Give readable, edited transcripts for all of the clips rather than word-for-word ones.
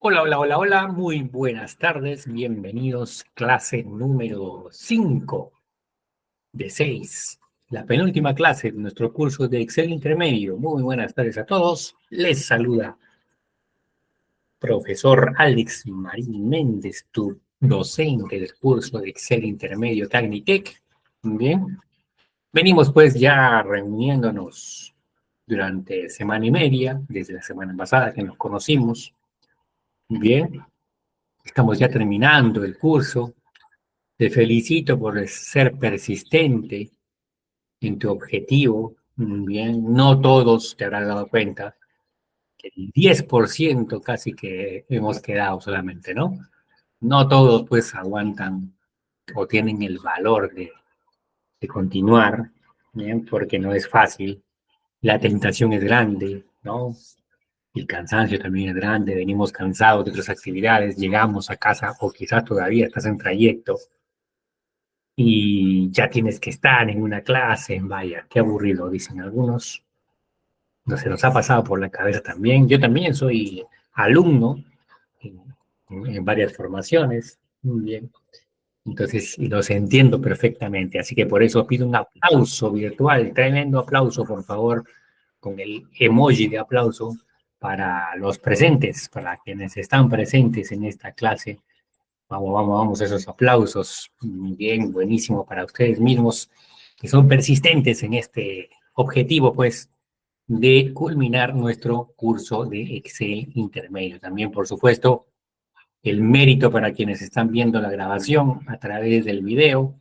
Hola, hola, hola, hola, muy buenas tardes, bienvenidos, clase número 5 de 6, la penúltima clase de nuestro curso de Excel intermedio. Muy buenas tardes a todos, les saluda profesor Alex Marín Méndez, tu docente del curso de Excel intermedio Tecnitec. Bien, venimos pues ya reuniéndonos durante semana y media, desde la semana pasada que nos conocimos. Bien, estamos ya terminando el curso. Te felicito por ser persistente en tu objetivo. Bien, no todos te habrán dado cuenta que el 10% casi que hemos quedado solamente, ¿no? No todos pues aguantan o tienen el valor de continuar, bien, porque no es fácil. La tentación es grande, ¿no? El cansancio también es grande, venimos cansados de otras actividades, llegamos a casa o quizás todavía estás en trayecto y ya tienes que estar en una clase, vaya, qué aburrido, dicen algunos. No se nos ha pasado por la cabeza también. Yo también soy alumno en, en varias formaciones, muy bien. Entonces, y los entiendo perfectamente, así que por eso pido un aplauso virtual, tremendo aplauso, por favor, con el emoji de aplauso para los presentes, para quienes están presentes en esta clase. Vamos, vamos, vamos, esos aplausos. Bien, buenísimo para ustedes mismos que son persistentes en este objetivo, pues, de culminar nuestro curso de Excel intermedio. También, por supuesto, el mérito para quienes están viendo la grabación a través del video.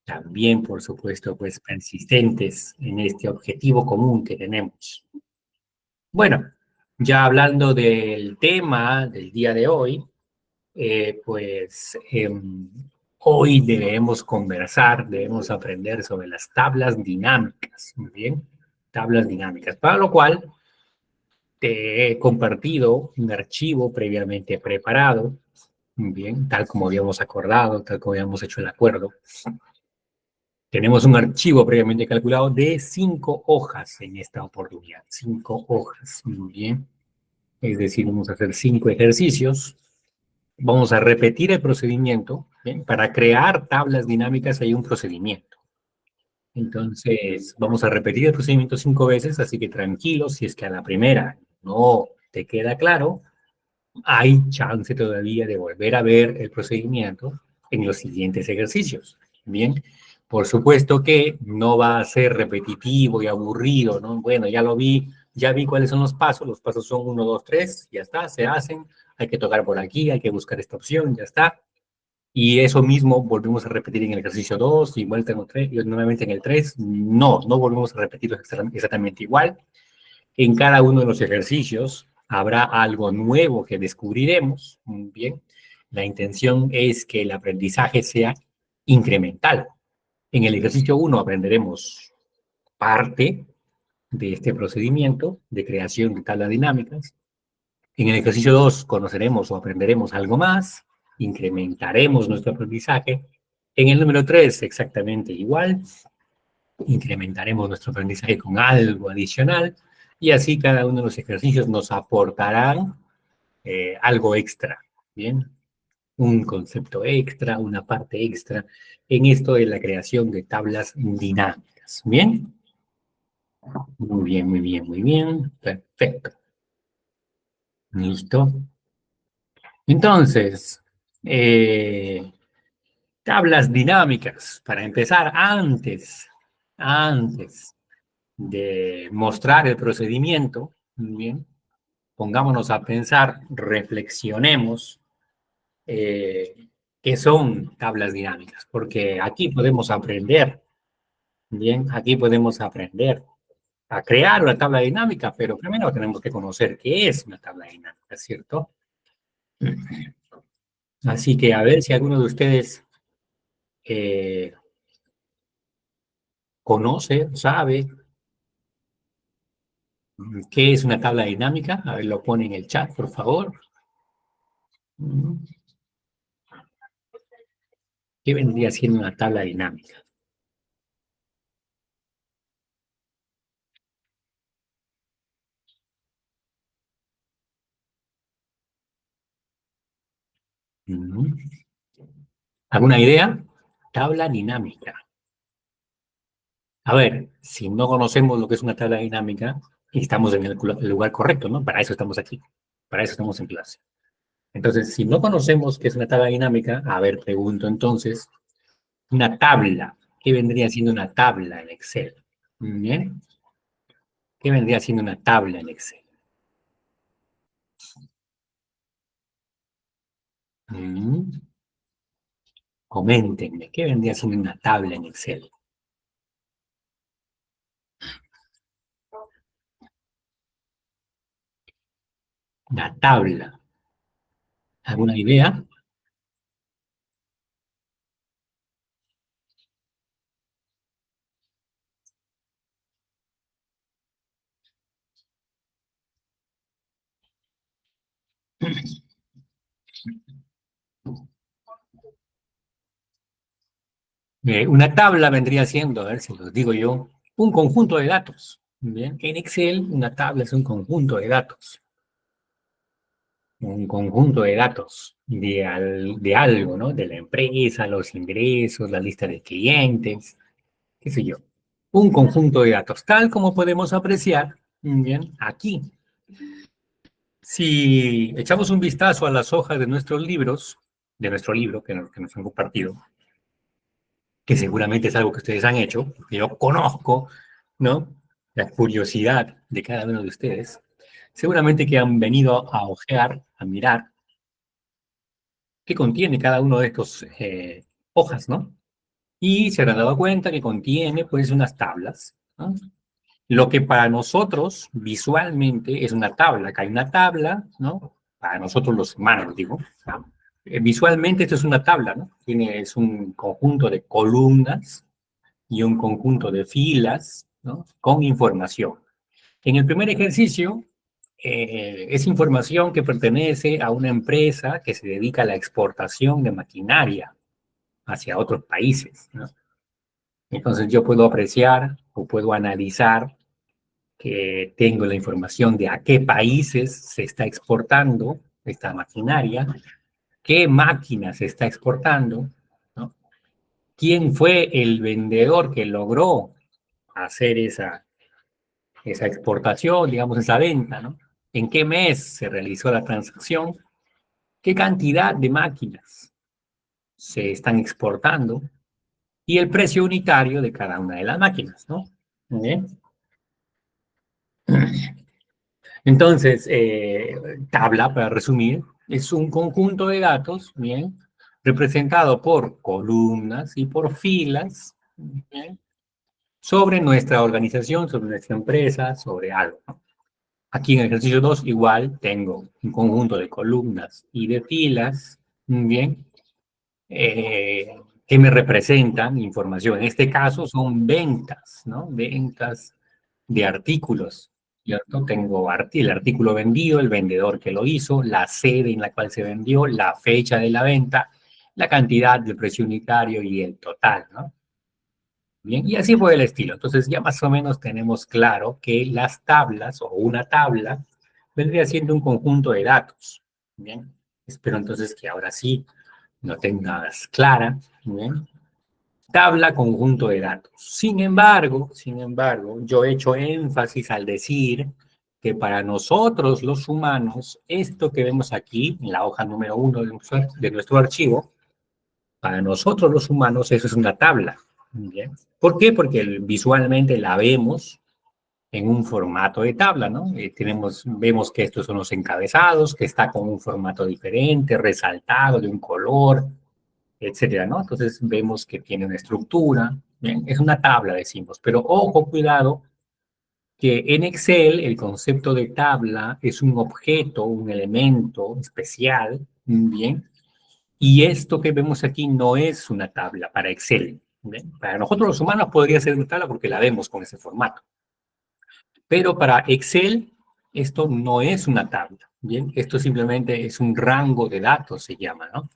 También, por supuesto, pues, persistentes en este objetivo común que tenemos. Bueno, ya hablando del tema del día de hoy, pues hoy debemos conversar, debemos aprender sobre las tablas dinámicas, muy bien, tablas dinámicas, para lo cual te he compartido un archivo previamente preparado, muy bien, tal como habíamos acordado, tal como habíamos hecho el acuerdo. Tenemos un archivo previamente calculado de 5 hojas en esta oportunidad, 5 hojas, muy bien, es decir, vamos a hacer 5 ejercicios. Vamos a repetir el procedimiento. ¿Bien? Para crear tablas dinámicas hay un procedimiento. Entonces, vamos a repetir el procedimiento 5 veces, así que tranquilo, si es que a la primera no te queda claro, hay chance todavía de volver a ver el procedimiento en los siguientes ejercicios. Bien, por supuesto que no va a ser repetitivo y aburrido, ¿no? Bueno, ya lo vi, ya vi cuáles son los pasos son uno, 2, 3, ya está, se hacen, hay que tocar por aquí, hay que buscar esta opción, ya está. Y eso mismo volvemos a repetir en el ejercicio 2 y vuelta en el 3, y nuevamente en el 3. No, no volvemos a repetirlo exactamente igual. En cada uno de los ejercicios habrá algo nuevo que descubriremos. Bien, la intención es que el aprendizaje sea incremental. En el ejercicio 1 aprenderemos parte de este procedimiento de creación de tablas dinámicas. En el ejercicio 2 conoceremos o aprenderemos algo más, incrementaremos nuestro aprendizaje. En el número 3 exactamente igual, incrementaremos nuestro aprendizaje con algo adicional y así cada uno de los ejercicios nos aportarán algo extra, ¿bien? Un concepto extra, una parte extra en esto de la creación de tablas dinámicas, ¿bien? Muy bien, muy bien, muy bien, perfecto. ¿Listo? Entonces, tablas dinámicas, para empezar, antes de mostrar el procedimiento, bien, pongámonos a pensar, reflexionemos qué son tablas dinámicas, porque aquí podemos aprender, bien, aquí podemos aprender a crear una tabla dinámica, pero primero tenemos que conocer qué es una tabla dinámica, ¿cierto? Así que a ver si alguno de ustedes eh, conoce, sabe qué es una tabla dinámica. A ver, lo pone en el chat, por favor. ¿Qué vendría siendo una tabla dinámica? Ujú. ¿Alguna idea? Tabla dinámica. A ver, si no conocemos lo que es una tabla dinámica, estamos en el lugar correcto, ¿no? Para eso estamos aquí. Para eso estamos en clase. Entonces, si no conocemos qué es una tabla dinámica, a ver, pregunto entonces, una tabla. ¿Qué vendría siendo una tabla en Excel? Bien. ¿Qué vendría siendo una tabla en Excel? Mm, Coméntenme, ¿qué vendría siendo una tabla en Excel? Una tabla. ¿Alguna idea? Una tabla vendría siendo, a ver si lo digo yo, un conjunto de datos. Bien, en Excel una tabla es un conjunto de datos, un conjunto de datos de algo, ¿no? De la empresa, los ingresos, la lista de clientes, qué sé yo. Un conjunto de datos, tal como podemos apreciar, bien, aquí. Si echamos un vistazo a las hojas de nuestros libros, de nuestro libro que nos han compartido, que seguramente es algo que ustedes han hecho, que yo conozco, ¿no? La curiosidad de cada uno de ustedes, seguramente que han venido a ojear, a mirar qué contiene cada uno de estos hojas, ¿no? Y se han dado cuenta que contiene, pues, unas tablas, ¿no? Lo que para nosotros visualmente es una tabla, que hay una tabla, ¿no? Para nosotros los humanos, digo, ¿no? Visualmente esto es una tabla, ¿no? Es un conjunto de columnas y un conjunto de filas, ¿no? Con información. En el primer ejercicio, es información que pertenece a una empresa que se dedica a la exportación de maquinaria hacia otros países, ¿no? Entonces yo puedo apreciar o puedo analizar que tengo la información de a qué países se está exportando esta maquinaria, qué máquina se está exportando, ¿no? ¿Quién fue el vendedor que logró hacer esa exportación, digamos, esa venta, ¿no? ¿En qué mes se realizó la transacción? ¿Qué cantidad de máquinas se están exportando? Y el precio unitario de cada una de las máquinas, ¿no? ¿Bien? Entonces, tabla, para resumir, es un conjunto de datos, ¿bien? Representado por columnas y por filas, ¿bien? Sobre nuestra organización, sobre nuestra empresa, sobre algo, ¿no? Aquí en el ejercicio 2 igual tengo un conjunto de columnas y de filas, ¿bien? Que me representan información. En este caso son ventas, ¿no? Ventas de artículos, ¿cierto? Tengo el artículo vendido, el vendedor que lo hizo, la sede en la cual se vendió, la fecha de la venta, la cantidad del precio unitario y el total, ¿no? Bien, y así fue el estilo. Entonces ya más o menos tenemos claro que las tablas o una tabla vendría siendo un conjunto de datos. Bien, espero entonces que ahora sí lo tengas clara. Bien, tabla, conjunto de datos. Sin embargo, yo he hecho énfasis al decir que para nosotros los humanos, esto que vemos aquí en la hoja número 1 de nuestro archivo, para nosotros los humanos eso es una tabla. ¿Bien? ¿Por qué? Porque visualmente la vemos en un formato de tabla, ¿no? Vemos que estos son los encabezados, que está con un formato diferente, resaltado, de un color, etcétera, ¿no? Entonces vemos que tiene una estructura, ¿bien? Es una tabla, decimos, pero ojo, cuidado, que en Excel el concepto de tabla es un objeto, un elemento especial, ¿bien? Y esto que vemos aquí no es una tabla para Excel, ¿bien? Para nosotros los humanos podría ser una tabla porque la vemos con ese formato, pero para Excel esto no es una tabla, ¿bien? Esto simplemente es un rango de datos, se llama, ¿no?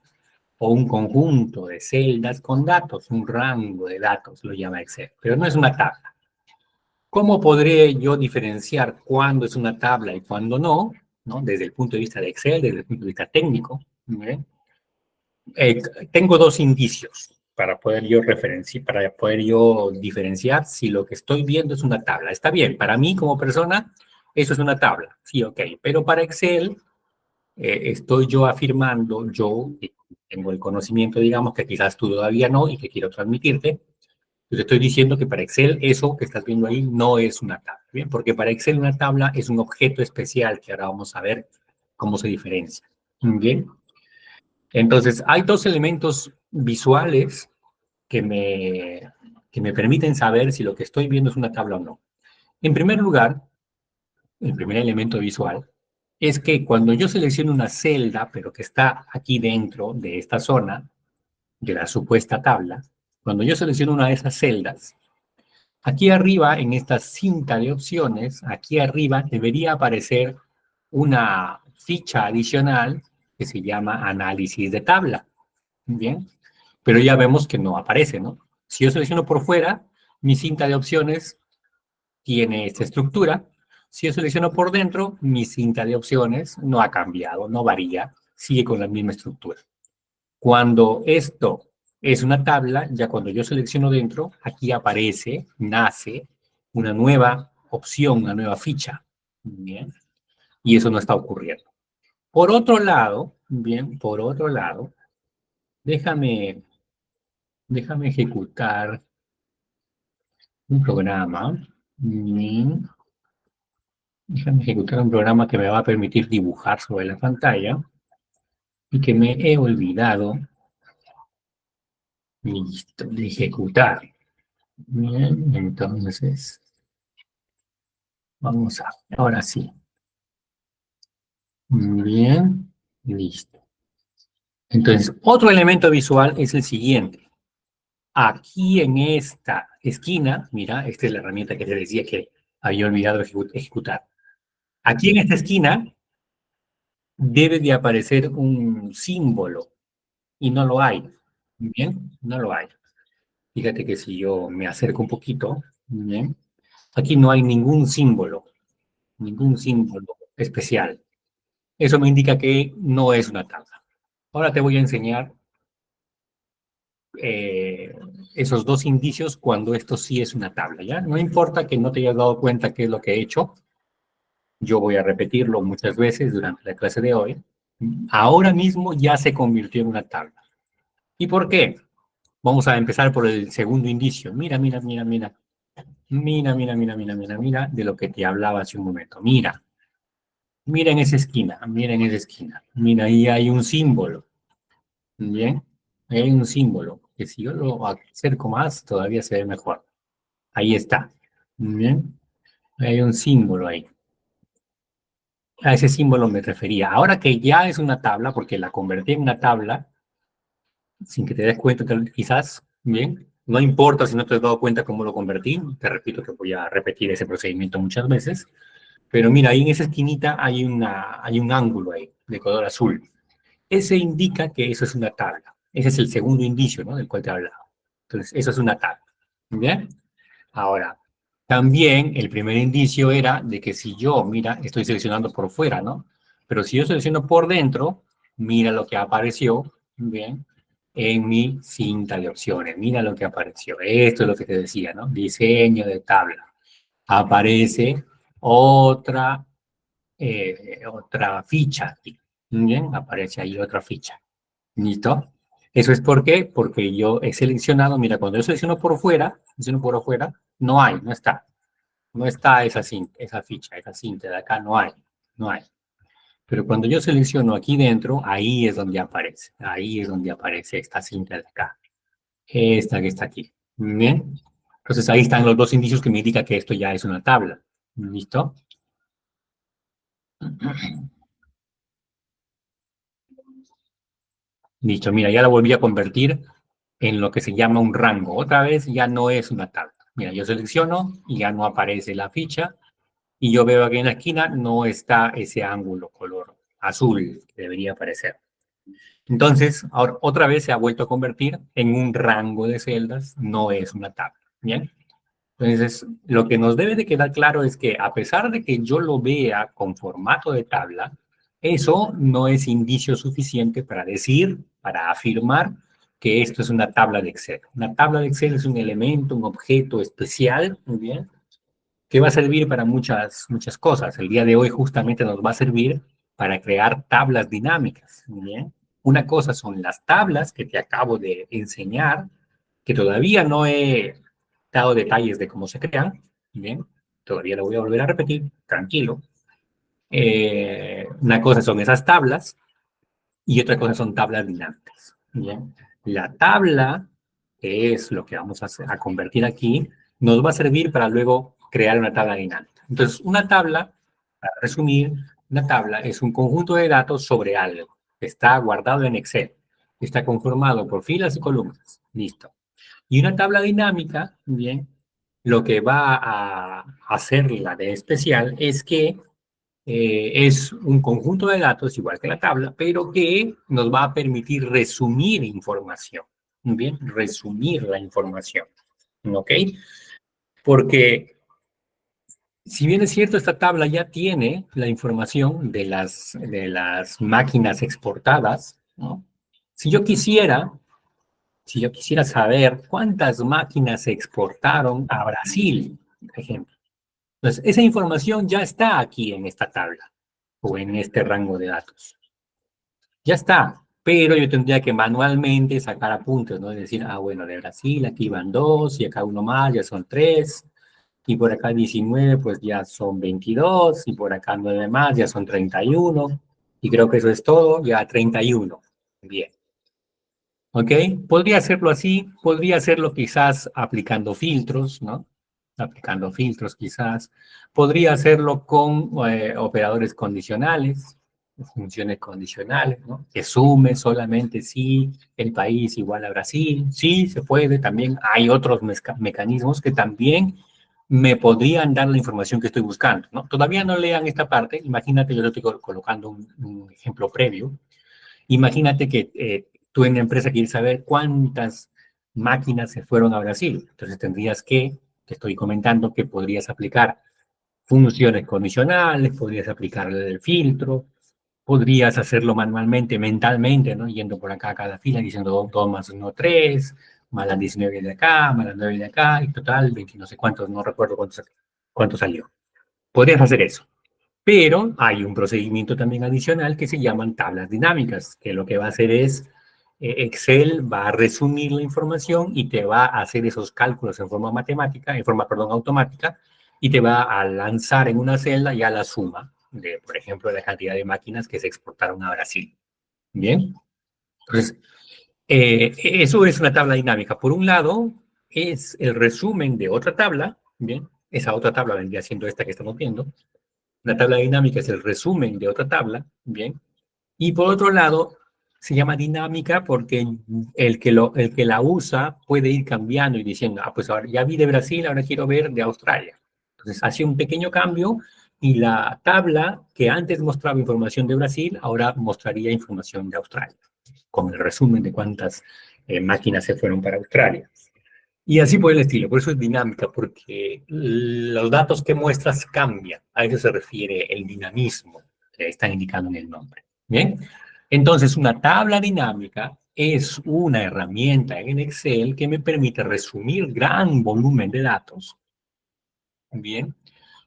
O un conjunto de celdas con datos, un rango de datos, lo llama Excel, pero no es una tabla. ¿Cómo podré yo diferenciar cuándo es una tabla y cuándo no? ¿No? Desde el punto de vista de Excel, desde el punto de vista técnico. ¿Bien? Eh, Tengo dos indicios para poder yo para poder yo diferenciar si lo que estoy viendo es una tabla. Está bien, para mí como persona, eso es una tabla, sí, ok, pero para Excel estoy yo afirmando, yo que tengo el conocimiento, digamos, que quizás tú todavía no y que quiero transmitirte, yo te estoy diciendo que para Excel eso que estás viendo ahí no es una tabla, ¿bien? Porque para Excel una tabla es un objeto especial que ahora vamos a ver cómo se diferencia, ¿bien? Entonces, hay dos elementos visuales que que me permiten saber si lo que estoy viendo es una tabla o no. En primer lugar, el primer elemento visual es que cuando yo selecciono una celda, pero que está aquí dentro de esta zona, de la supuesta tabla, cuando yo selecciono una de esas celdas, aquí arriba, en esta cinta de opciones, aquí arriba debería aparecer una ficha adicional que se llama análisis de tabla. Bien, pero ya vemos que no aparece, ¿no? Si yo selecciono por fuera, mi cinta de opciones tiene esta estructura. Si yo selecciono por dentro, mi cinta de opciones no ha cambiado, no varía, sigue con la misma estructura. Cuando esto es una tabla, ya cuando yo selecciono dentro, aquí aparece, nace una nueva opción, una nueva ficha. Bien, y eso no está ocurriendo. Por otro lado, bien, por otro lado, déjame, déjame ejecutar un programa. mm, Déjame ejecutar un programa que me va a permitir dibujar sobre la pantalla y que me he olvidado, listo, de ejecutar. Bien, entonces, vamos a, ahora sí. Bien, listo. Entonces, otro elemento visual es el siguiente. Aquí en esta esquina, mira, esta es la herramienta que te decía que había olvidado ejecutar. Aquí en esta esquina debe de aparecer un símbolo y no lo hay. Bien, no lo hay. Fíjate que si yo me acerco un poquito, bien, aquí no hay ningún símbolo especial. Eso me indica que no es una tabla. Ahora te voy a enseñar eh, esos dos indicios cuando esto sí es una tabla, ¿ya? No importa que no te hayas dado cuenta qué es lo que he hecho, yo voy a repetirlo muchas veces durante la clase de hoy. Ahora mismo ya se convirtió en una tabla. ¿Y por qué? Vamos a empezar por el segundo indicio. Mira, mira, mira, mira. Mira, mira, mira, mira, mira, mira, de lo que te hablaba hace un momento. Mira, mira en esa esquina, mira en esa esquina. Mira, ahí hay un símbolo. Bien, ahí hay un símbolo que si yo lo acerco más, todavía se ve mejor. Ahí está. Bien, hay un símbolo ahí. A ese símbolo me refería. Ahora que ya es una tabla, porque la convertí en una tabla, sin que te des cuenta, quizás, bien, no importa si no te has dado cuenta cómo lo convertí, te repito que voy a repetir ese procedimiento muchas veces, pero mira, ahí en esa esquinita hay un ángulo ahí, de color azul. Ese indica que eso es una tabla. Ese es el segundo indicio, ¿no? Del cual te hablaba. Entonces, eso es una tabla. ¿Bien? Ahora, también el primer indicio era de que si yo, mira, estoy seleccionando por fuera, ¿no? Pero si yo selecciono por dentro, mira lo que apareció, ¿bien? En mi cinta de opciones. Mira lo que apareció. Esto es lo que te decía, ¿no? Diseño de tabla. Aparece otra, otra ficha aquí. Bien, aparece ahí otra ficha. ¿Listo? Eso es por qué, porque yo he seleccionado, mira, cuando yo selecciono por afuera, no hay, no está. No está esa ficha, esa cinta de acá, no hay, no hay. Pero cuando yo selecciono aquí dentro, ahí es donde aparece. Ahí es donde aparece esta cinta de acá. Esta que está aquí. Bien. Entonces ahí están los dos indicios que me indican que esto ya es una tabla. ¿Listo? Listo, mira, ya la volví a convertir en lo que se llama un rango. Otra vez ya no es una tabla. Mira, yo selecciono y ya no aparece la ficha y yo veo aquí en la esquina no está ese ángulo color azul que debería aparecer. Entonces, ahora otra vez se ha vuelto a convertir en un rango de celdas, no es una tabla. Bien. Entonces, lo que nos debe de quedar claro es que a pesar de que yo lo vea con formato de tabla, Eso no es indicio suficiente para decir, para afirmar que esto es una tabla de Excel. Una tabla de Excel es un elemento, un objeto especial, muy bien, que va a servir para muchas cosas. El día de hoy justamente nos va a servir para crear tablas dinámicas, muy bien. Una cosa son las tablas que te acabo de enseñar, que todavía no he dado detalles de cómo se crean, bien, todavía lo voy a volver a repetir, tranquilo. Una cosa son esas tablas y otra cosa son tablas dinámicas. ¿Bien? La tabla, que es lo que vamos a convertir aquí, nos va a servir para luego crear una tabla dinámica. Entonces, una tabla, para resumir, una tabla es un conjunto de datos sobre algo que está guardado en Excel. Está conformado por filas y columnas. Listo. Y una tabla dinámica, bien, lo que va a hacerla de especial es que es un conjunto de datos, igual que la tabla, pero que nos va a permitir resumir información. Muy bien, resumir la información. ¿Ok? Porque si bien es cierto, esta tabla ya tiene la información de las máquinas exportadas, ¿no? Si yo quisiera, si yo quisiera saber cuántas máquinas se exportaron a Brasil, por ejemplo, entonces esa información ya está aquí en esta tabla o en este rango de datos. Ya está, pero yo tendría que manualmente sacar apuntes, ¿no? Es decir, bueno, de Brasil aquí van dos y acá uno más, ya son tres, y por acá 19, pues ya son 22, y por acá 9 más, ya son 31, y creo que eso es todo, ya 31. Bien. ¿Ok? Podría hacerlo así, podría hacerlo quizás aplicando filtros, ¿no? Aplicando filtros quizás. Podría hacerlo con operadores condicionales, funciones condicionales, ¿no? Que sume solamente si el país igual a Brasil. Sí, se puede. También hay otros mecanismos que también me podrían dar la información que estoy buscando, ¿no? Todavía no lean esta parte. Imagínate, yo le estoy colocando un ejemplo previo. Imagínate que tú en la empresa quieres saber cuántas máquinas se fueron a Brasil. Entonces tendrías que, te estoy comentando que podrías aplicar funciones condicionales, podrías aplicar el filtro, podrías hacerlo manualmente, mentalmente, ¿no? Yendo por acá a cada fila diciendo 2 más 1, 3, más las 19 de acá, más las 9 de acá, y total, 20 no sé cuántos, no recuerdo cuánto salió. Podrías hacer eso. Pero hay un procedimiento también adicional que se llaman tablas dinámicas, que lo que va a hacer es, Excel va a resumir la información y te va a hacer esos cálculos en forma matemática, en forma, perdón, automática, y te va a lanzar en una celda ya la suma de, por ejemplo, la cantidad de máquinas que se exportaron a Brasil. Bien, entonces, eso es una tabla dinámica. Por un lado, es el resumen de otra tabla, bien, esa otra tabla vendría siendo esta que estamos viendo. La tabla dinámica es el resumen de otra tabla, ¿bien? Y por otro lado, se llama dinámica porque el que la usa puede ir cambiando y diciendo, pues ahora ya vi de Brasil, ahora quiero ver de Australia. Entonces hace un pequeño cambio y la tabla que antes mostraba información de Brasil, ahora mostraría información de Australia, con el resumen de cuántas máquinas se fueron para Australia. Y así por el estilo, por eso es dinámica, porque los datos que muestras cambian. A eso se refiere el dinamismo que están indicando en el nombre. Bien, entonces una tabla dinámica es una herramienta en Excel que me permite resumir gran volumen de datos, bien,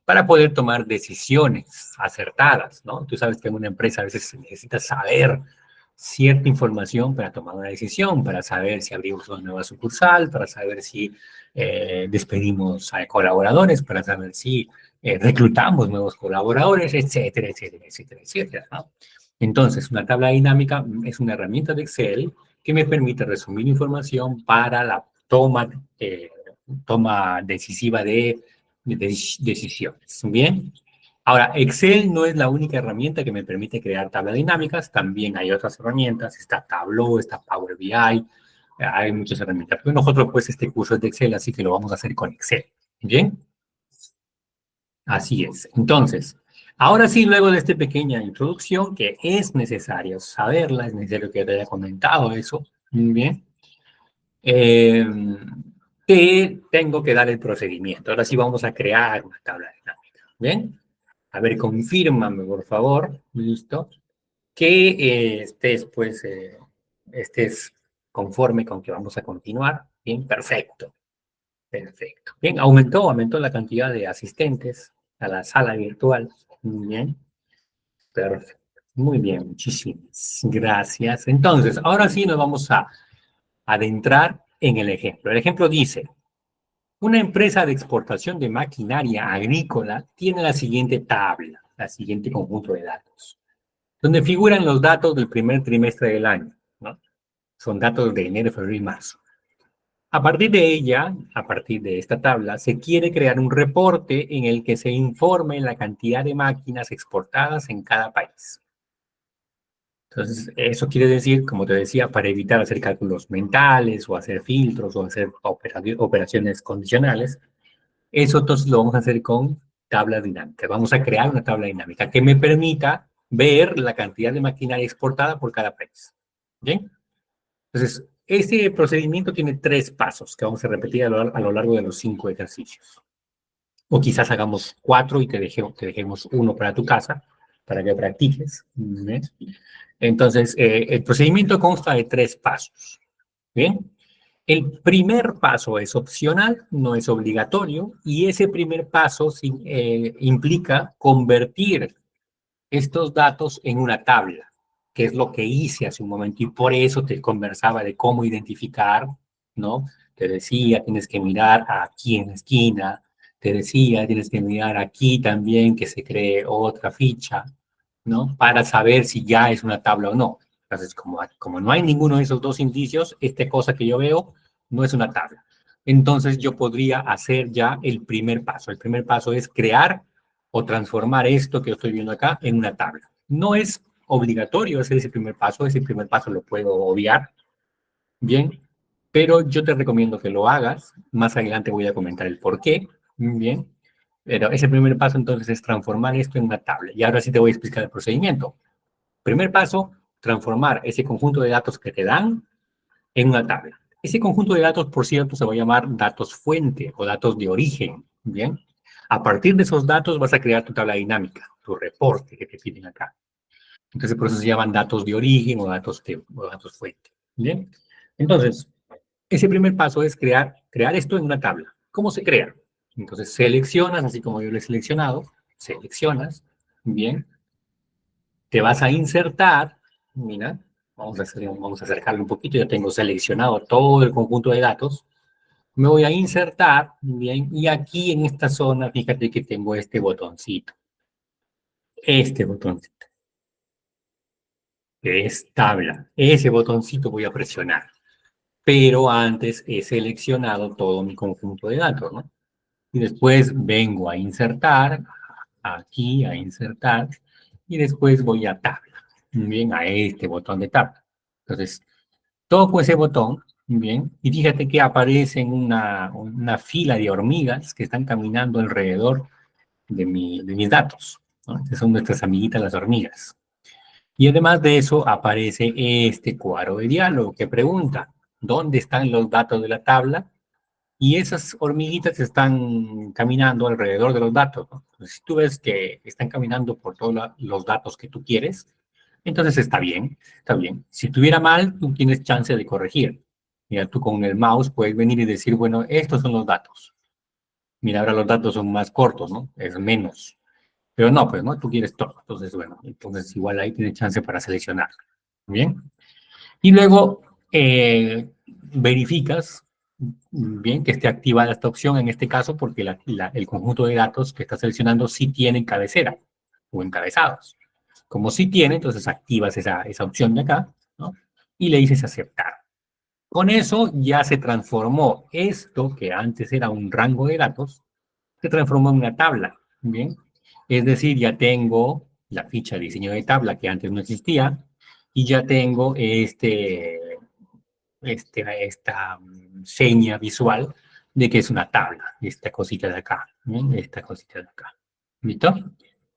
para poder tomar decisiones acertadas, ¿no? Tú sabes que en una empresa a veces se necesita saber cierta información para tomar una decisión, para saber si abrimos una nueva sucursal, para saber si despedimos a colaboradores, para saber si reclutamos nuevos colaboradores, etcétera, etcétera, etcétera, etcétera, ¿no? Entonces, una tabla dinámica es una herramienta de Excel que me permite resumir información para la toma decisiva de decisiones. Bien. Ahora, Excel no es la única herramienta que me permite crear tablas dinámicas, también hay otras herramientas, está Tableau, está Power BI, hay muchas herramientas. Pero nosotros, pues, este curso es de Excel, así que lo vamos a hacer con Excel. Bien, así es. Entonces, ahora sí, luego de esta pequeña introducción, que es necesario saberla, es necesario que te haya comentado eso, bien, eh, te tengo que dar el procedimiento. Ahora sí vamos a crear una tabla dinámica. Bien. A ver, confírmame, por favor. Listo. que estés conforme con que vamos a continuar. Bien, perfecto, perfecto. Bien, aumentó la cantidad de asistentes a la sala virtual. Bien, perfecto. Muy bien, muchísimas gracias. Entonces, ahora sí nos vamos a adentrar en el ejemplo. El ejemplo dice, una empresa de exportación de maquinaria agrícola tiene la siguiente tabla, la siguiente conjunto de datos, donde figuran los datos del primer trimestre del año, ¿no? Son datos de enero, febrero y marzo. A partir de ella, a partir de esta tabla, se quiere crear un reporte en el que se informe la cantidad de máquinas exportadas en cada país. Entonces, eso quiere decir, como te decía, para evitar hacer cálculos mentales o hacer filtros o hacer operaciones condicionales, eso entonces lo vamos a hacer con tabla dinámica. Vamos a crear una tabla dinámica que me permita ver la cantidad de maquinaria exportada por cada país. ¿Bien? Entonces, este procedimiento tiene 3 pasos que vamos a repetir a lo largo de los 5 ejercicios. O quizás hagamos 4 y te dejemos uno para tu casa, para que practiques. ¿Bien? Entonces, el procedimiento consta de 3 pasos. ¿Bien? El primer paso es opcional, no es obligatorio, y ese primer paso implica convertir estos datos en una tabla, que es lo que hice hace un momento, y por eso te conversaba de cómo identificar, ¿no? Te decía, tienes que mirar aquí en la esquina, te decía, tienes que mirar aquí también que se cree otra ficha, ¿no? Para saber si ya es una tabla o no. Entonces, como no hay ninguno de esos dos indicios, esta cosa que yo veo no es una tabla. Entonces, yo podría hacer ya el primer paso. El primer paso es crear o transformar esto que estoy viendo acá en una tabla. No es obligatorio hacer ese primer paso lo puedo obviar, bien, pero yo te recomiendo que lo hagas. Más adelante voy a comentar el por qué, bien, pero ese primer paso entonces es transformar esto en una tabla. Y ahora sí te voy a explicar el procedimiento. Primer paso, transformar ese conjunto de datos que te dan en una tabla. Ese conjunto de datos, por cierto, se va a llamar datos fuente o datos de origen, ¿bien? A partir de esos datos vas a crear tu tabla dinámica, tu reporte que te piden acá. Entonces, por eso se llaman datos de origen o datos fuente, ¿bien? Entonces, ese primer paso es crear esto en una tabla. ¿Cómo se crea? Entonces, seleccionas, así como yo lo he seleccionado, seleccionas, ¿bien? Te vas a insertar, mira, vamos a acercarlo un poquito, ya tengo seleccionado todo el conjunto de datos, me voy a insertar, bien, y aquí en esta zona, fíjate que tengo este botoncito, que es tabla, ese botoncito voy a presionar, pero antes he seleccionado todo mi conjunto de datos, ¿no? Y después vengo a insertar, aquí a insertar, y después voy a tabla, bien, a este botón de tabla. Entonces, toco ese botón, bien, y fíjate que aparece una fila de hormigas que están caminando alrededor de mis datos, ¿no? Estas son nuestras amiguitas las hormigas. Y además de eso aparece este cuadro de diálogo que pregunta, ¿dónde están los datos de la tabla? Y esas hormiguitas están caminando alrededor de los datos, ¿no? Entonces, si tú ves que están caminando por todos los datos que tú quieres, entonces está bien, está bien. Si estuviera mal, tú tienes chance de corregir. Mira, tú con el mouse puedes venir y decir, bueno, estos son los datos. Mira, ahora los datos son más cortos, ¿no? Es menos. Pero no, pues, ¿no? Tú quieres todo. Entonces, bueno, entonces igual ahí tienes chance para seleccionar. Bien. Y luego verificas bien que esté activada esta opción en este caso porque el conjunto de datos que está seleccionando sí tiene cabecera o encabezados. Como sí tiene, entonces activas esa opción de acá, ¿no? Y le dices aceptar. Con eso ya se transformó esto que antes era un rango de datos, se transformó en una tabla, ¿bien? Es decir, ya tengo la ficha de diseño de tabla que antes no existía y ya tengo esta seña visual de que es una tabla, esta cosita de acá, ¿bien? Esta cosita de acá, ¿listo?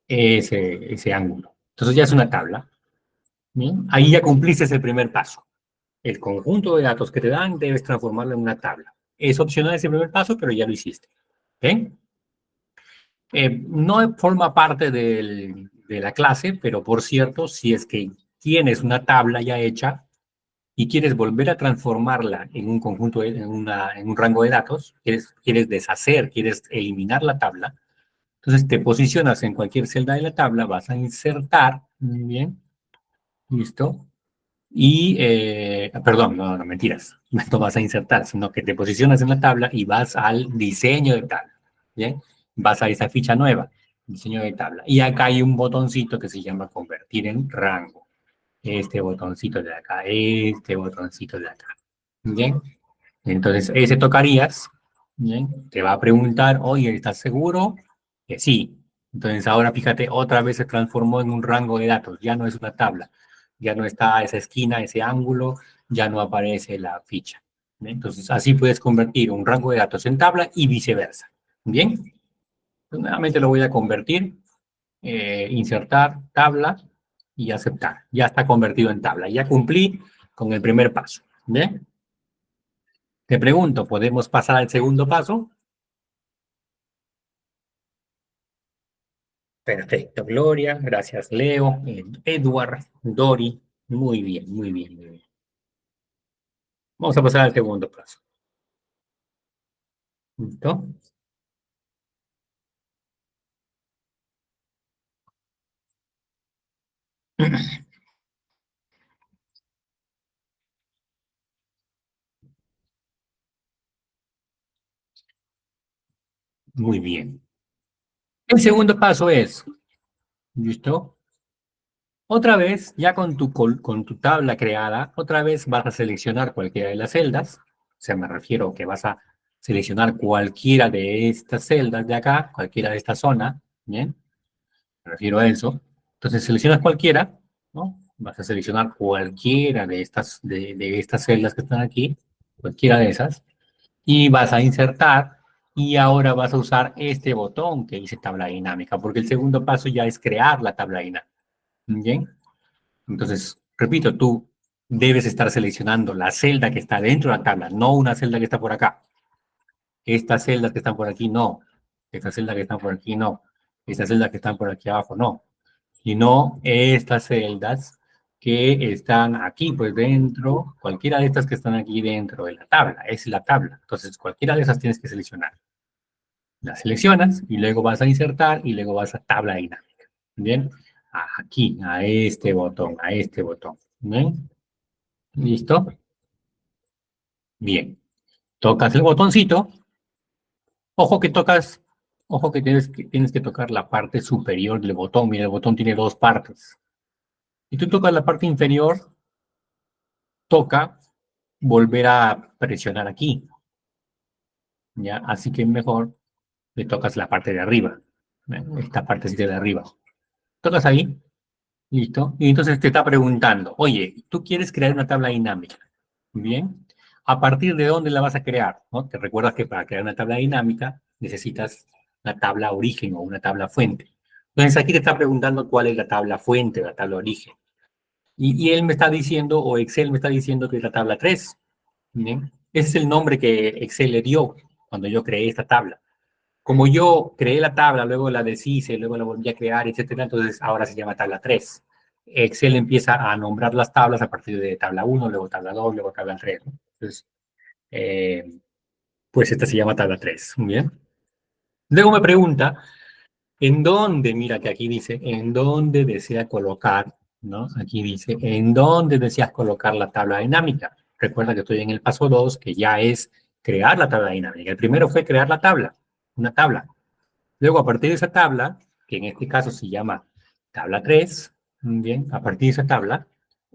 Ese ángulo. Entonces ya es una tabla, ¿bien? Ahí ya cumpliste el primer paso. El conjunto de datos que te dan debes transformarlo en una tabla. Es opcional ese primer paso, pero ya lo hiciste. ¿Bien? No forma parte de la clase, pero por cierto, si es que tienes una tabla ya hecha y quieres volver a transformarla en un conjunto, en un rango de datos, quieres deshacer, quieres eliminar la tabla, entonces te posicionas en cualquier celda de la tabla, vas a insertar, bien, listo, y, perdón, no, no, mentiras, no vas a insertar, sino que te posicionas en la tabla y vas al diseño de tabla, ¿bien? Vas a esa ficha nueva, diseño de tabla, y acá hay un botoncito que se llama convertir en rango, este botoncito de acá, este botoncito de acá, ¿bien? Entonces, ese tocarías, ¿bien? Te va a preguntar, oye, ¿estás seguro? Que sí. Entonces, ahora fíjate, otra vez se transformó en un rango de datos, ya no es una tabla, ya no está esa esquina, ese ángulo, ya no aparece la ficha. ¿Bien? Entonces, así puedes convertir un rango de datos en tabla y viceversa. ¿Bien? Entonces, nuevamente lo voy a convertir, insertar tabla y aceptar. Ya está convertido en tabla. Ya cumplí con el primer paso. ¿Bien? Te pregunto, ¿podemos pasar al segundo paso? Perfecto, Gloria. Gracias, Leo. Edward, Dori. Muy bien, muy bien, muy bien. Vamos a pasar al segundo paso. ¿Listo? Muy bien. El segundo paso es, ¿listo? Otra vez, ya con tu tabla creada, otra vez vas a seleccionar cualquiera de las celdas. O sea, me refiero que vas a seleccionar cualquiera de estas celdas de acá, cualquiera de esta zona, ¿bien? Me refiero a eso. Entonces seleccionas cualquiera, ¿no? Vas a seleccionar cualquiera de estas celdas que están aquí, cualquiera de esas, y vas a insertar, y ahora vas a usar este botón que dice tabla dinámica, porque el segundo paso ya es crear la tabla dinámica. ¿Bien? Entonces, repito, tú debes estar seleccionando la celda que está dentro de la tabla, no una celda que está por acá. Estas celdas que están por aquí, no. Estas celdas que están por aquí, no. Estas celdas que están por aquí abajo, no. Sino estas celdas que están aquí, pues dentro, cualquiera de estas que están aquí dentro de la tabla, es la tabla. Entonces, cualquiera de esas tienes que seleccionar. Las seleccionas y luego vas a insertar y luego vas a tabla dinámica. ¿Bien? Aquí, a este botón, a este botón. ¿Bien? ¿Listo? Bien. Tocas el botoncito. Ojo que tocas, ojo que tienes que tocar la parte superior del botón. Mira, el botón tiene dos partes. Si tú tocas la parte inferior, toca volver a presionar aquí, ¿ya? Así que mejor le tocas la parte de arriba, ¿no? Esta partecita de arriba. Tocas ahí, listo, y entonces te está preguntando, oye, ¿tú quieres crear una tabla dinámica? Bien, ¿a partir de dónde la vas a crear? ¿No? Te recuerdas que para crear una tabla dinámica necesitas una tabla origen o una tabla fuente. Entonces aquí te está preguntando cuál es la tabla fuente o la tabla origen. Y él me está diciendo, o Excel me está diciendo que es la tabla 3. Bien, ese es el nombre que Excel le dio cuando yo creé esta tabla. Como yo creé la tabla, luego la deshice, luego la volví a crear, etcétera, entonces ahora se llama tabla 3. Excel empieza a nombrar las tablas a partir de tabla 1, luego tabla 2, luego tabla 3. ¿No? Entonces, eh, pues esta se llama tabla 3. Bien. Luego me pregunta, ¿en dónde? Mira que aquí dice, ¿en dónde desea colocar? ¿No? Aquí dice, ¿en dónde deseas colocar la tabla dinámica? Recuerda que estoy en el paso 2, que ya es crear la tabla dinámica. El primero fue crear la tabla, una tabla. Luego, a partir de esa tabla, que en este caso se llama tabla 3, bien, a partir de esa tabla,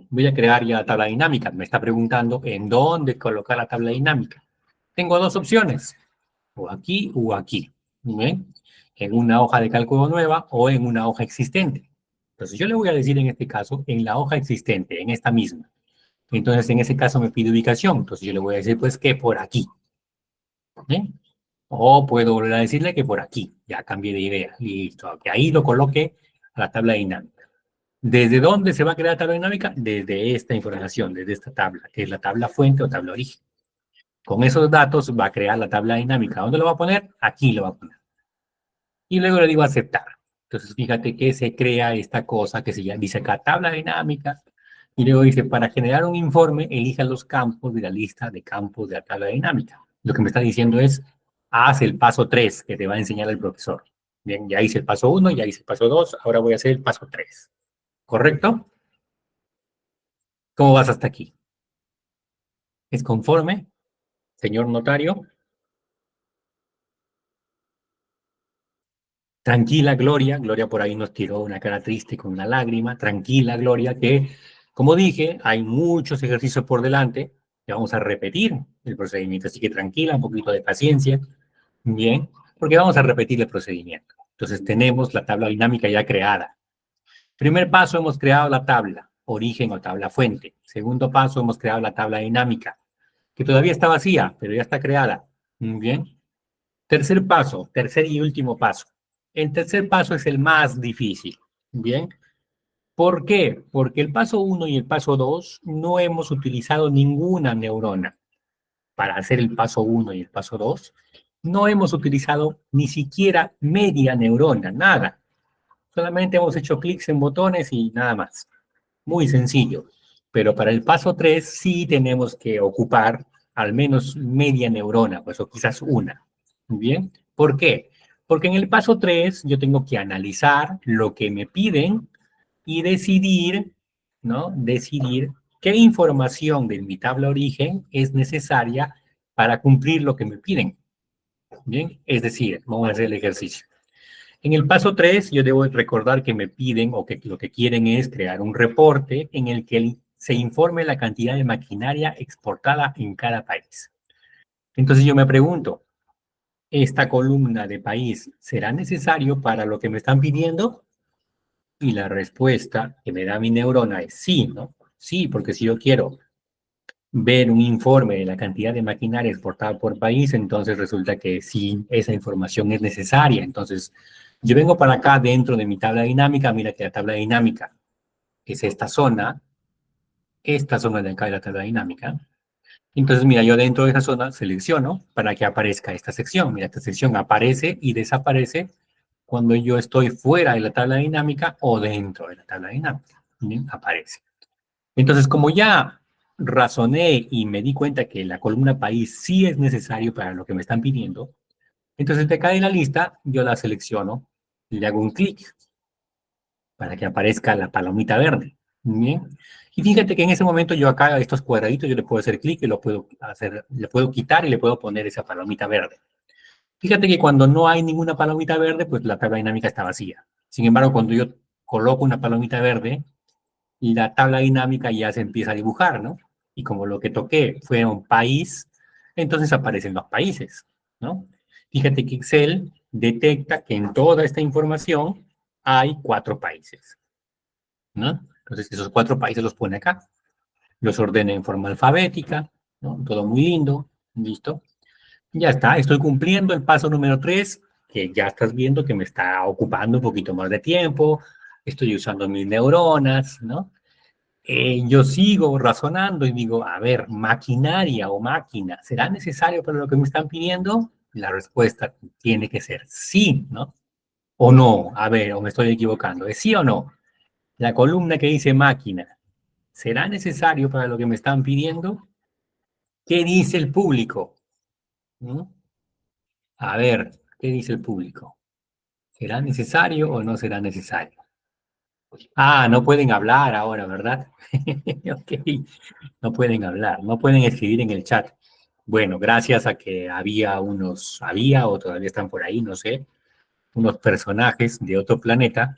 voy a crear ya la tabla dinámica. Me está preguntando en dónde colocar la tabla dinámica. Tengo dos opciones, o aquí, ¿bien? En una hoja de cálculo nueva o en una hoja existente. Entonces yo le voy a decir en este caso, en la hoja existente, en esta misma. Entonces en ese caso me pide ubicación. Entonces yo le voy a decir pues que por aquí. ¿Bien? O puedo volver a decirle que por aquí. Ya cambié de idea. Listo. Que ahí lo coloque a la tabla dinámica. ¿Desde dónde se va a crear la tabla dinámica? Desde esta información, desde esta tabla, que es la tabla fuente o tabla origen. Con esos datos va a crear la tabla dinámica. ¿Dónde lo va a poner? Aquí lo va a poner. Y luego le digo aceptar. Entonces, fíjate que se crea esta cosa que se llama, dice acá, tabla dinámica. Y luego dice, para generar un informe, elija los campos de la lista de campos de la tabla dinámica. Lo que me está diciendo es, haz el paso 3 que te va a enseñar el profesor. Bien, ya hice el paso 1, ya hice el paso 2, ahora voy a hacer el paso 3. ¿Correcto? ¿Cómo vas hasta aquí? ¿Es conforme, señor notario? Tranquila, Gloria. Gloria por ahí nos tiró una cara triste con una lágrima. Tranquila, Gloria, que, como dije, hay muchos ejercicios por delante que vamos a repetir el procedimiento. Así que tranquila, un poquito de paciencia. Bien, porque vamos a repetir el procedimiento. Entonces tenemos la tabla dinámica ya creada. Primer paso, hemos creado la tabla, origen o tabla fuente. Segundo paso, hemos creado la tabla dinámica, que todavía está vacía, pero ya está creada. Bien. Tercer paso, tercer y último paso. El tercer paso es el más difícil. Bien. ¿Por qué? Porque el paso 1 y el paso 2 no hemos utilizado ninguna neurona para hacer el paso 1 y el paso 2. No hemos utilizado ni siquiera media neurona, nada. Solamente hemos hecho clics en botones y nada más. Muy sencillo. Pero para el paso 3 sí tenemos que ocupar al menos media neurona, pues o quizás una. ¿Bien? ¿Por qué? Porque en el paso 3 yo tengo que analizar lo que me piden y decidir, ¿no? Decidir qué información de mi tabla origen es necesaria para cumplir lo que me piden. ¿Bien? Es decir, vamos a hacer el ejercicio. En el paso 3, yo debo recordar que me piden o que lo que quieren es crear un reporte en el que se informe la cantidad de maquinaria exportada en cada país. Entonces yo me pregunto, ¿esta columna de país será necesario para lo que me están pidiendo? Y la respuesta que me da mi neurona es sí, ¿no? Sí, porque si yo quiero ver un informe de la cantidad de maquinaria exportada por país, entonces resulta que sí, esa información es necesaria. Entonces, yo vengo para acá dentro de mi tabla dinámica, mira que la tabla dinámica es esta zona de acá de la tabla dinámica. Entonces, mira, yo dentro de esa zona selecciono para que aparezca esta sección. Mira, esta sección aparece y desaparece cuando yo estoy fuera de la tabla dinámica o dentro de la tabla dinámica. Bien, aparece. Entonces, como ya razoné y me di cuenta que la columna país sí es necesario para lo que me están pidiendo, entonces de acá de la lista yo la selecciono y le hago un clic para que aparezca la palomita verde. Bien. Y fíjate que en ese momento yo acá a estos cuadraditos yo le puedo hacer clic y lo puedo hacer, le puedo quitar y le puedo poner esa palomita verde. Fíjate que cuando no hay ninguna palomita verde, pues la tabla dinámica está vacía. Sin embargo, cuando yo coloco una palomita verde, y la tabla dinámica ya se empieza a dibujar, ¿no? Y como lo que toqué fue un país, entonces aparecen los países, ¿no? Fíjate que Excel detecta que en toda esta información hay 4 países, ¿no? Entonces esos 4 países los pone acá, los ordena en forma alfabética, ¿no? Todo muy lindo, listo. Ya está, estoy cumpliendo el paso número 3, que ya estás viendo que me está ocupando un poquito más de tiempo, estoy usando mis neuronas, ¿no? Yo sigo razonando y digo, a ver, maquinaria o máquina, ¿será necesario para lo que me están pidiendo? La respuesta tiene que ser sí, ¿no? O no, a ver, o me estoy equivocando, ¿es sí o no? La columna que dice máquina, ¿será necesario para lo que me están pidiendo? ¿Qué dice el público? ¿Mm? A ver, ¿qué dice el público? ¿Será necesario o no será necesario? Ah, no pueden hablar ahora, ¿verdad? Ok, no pueden hablar, no pueden escribir en el chat. Bueno, gracias a que había o todavía están por ahí, no sé, unos personajes de otro planeta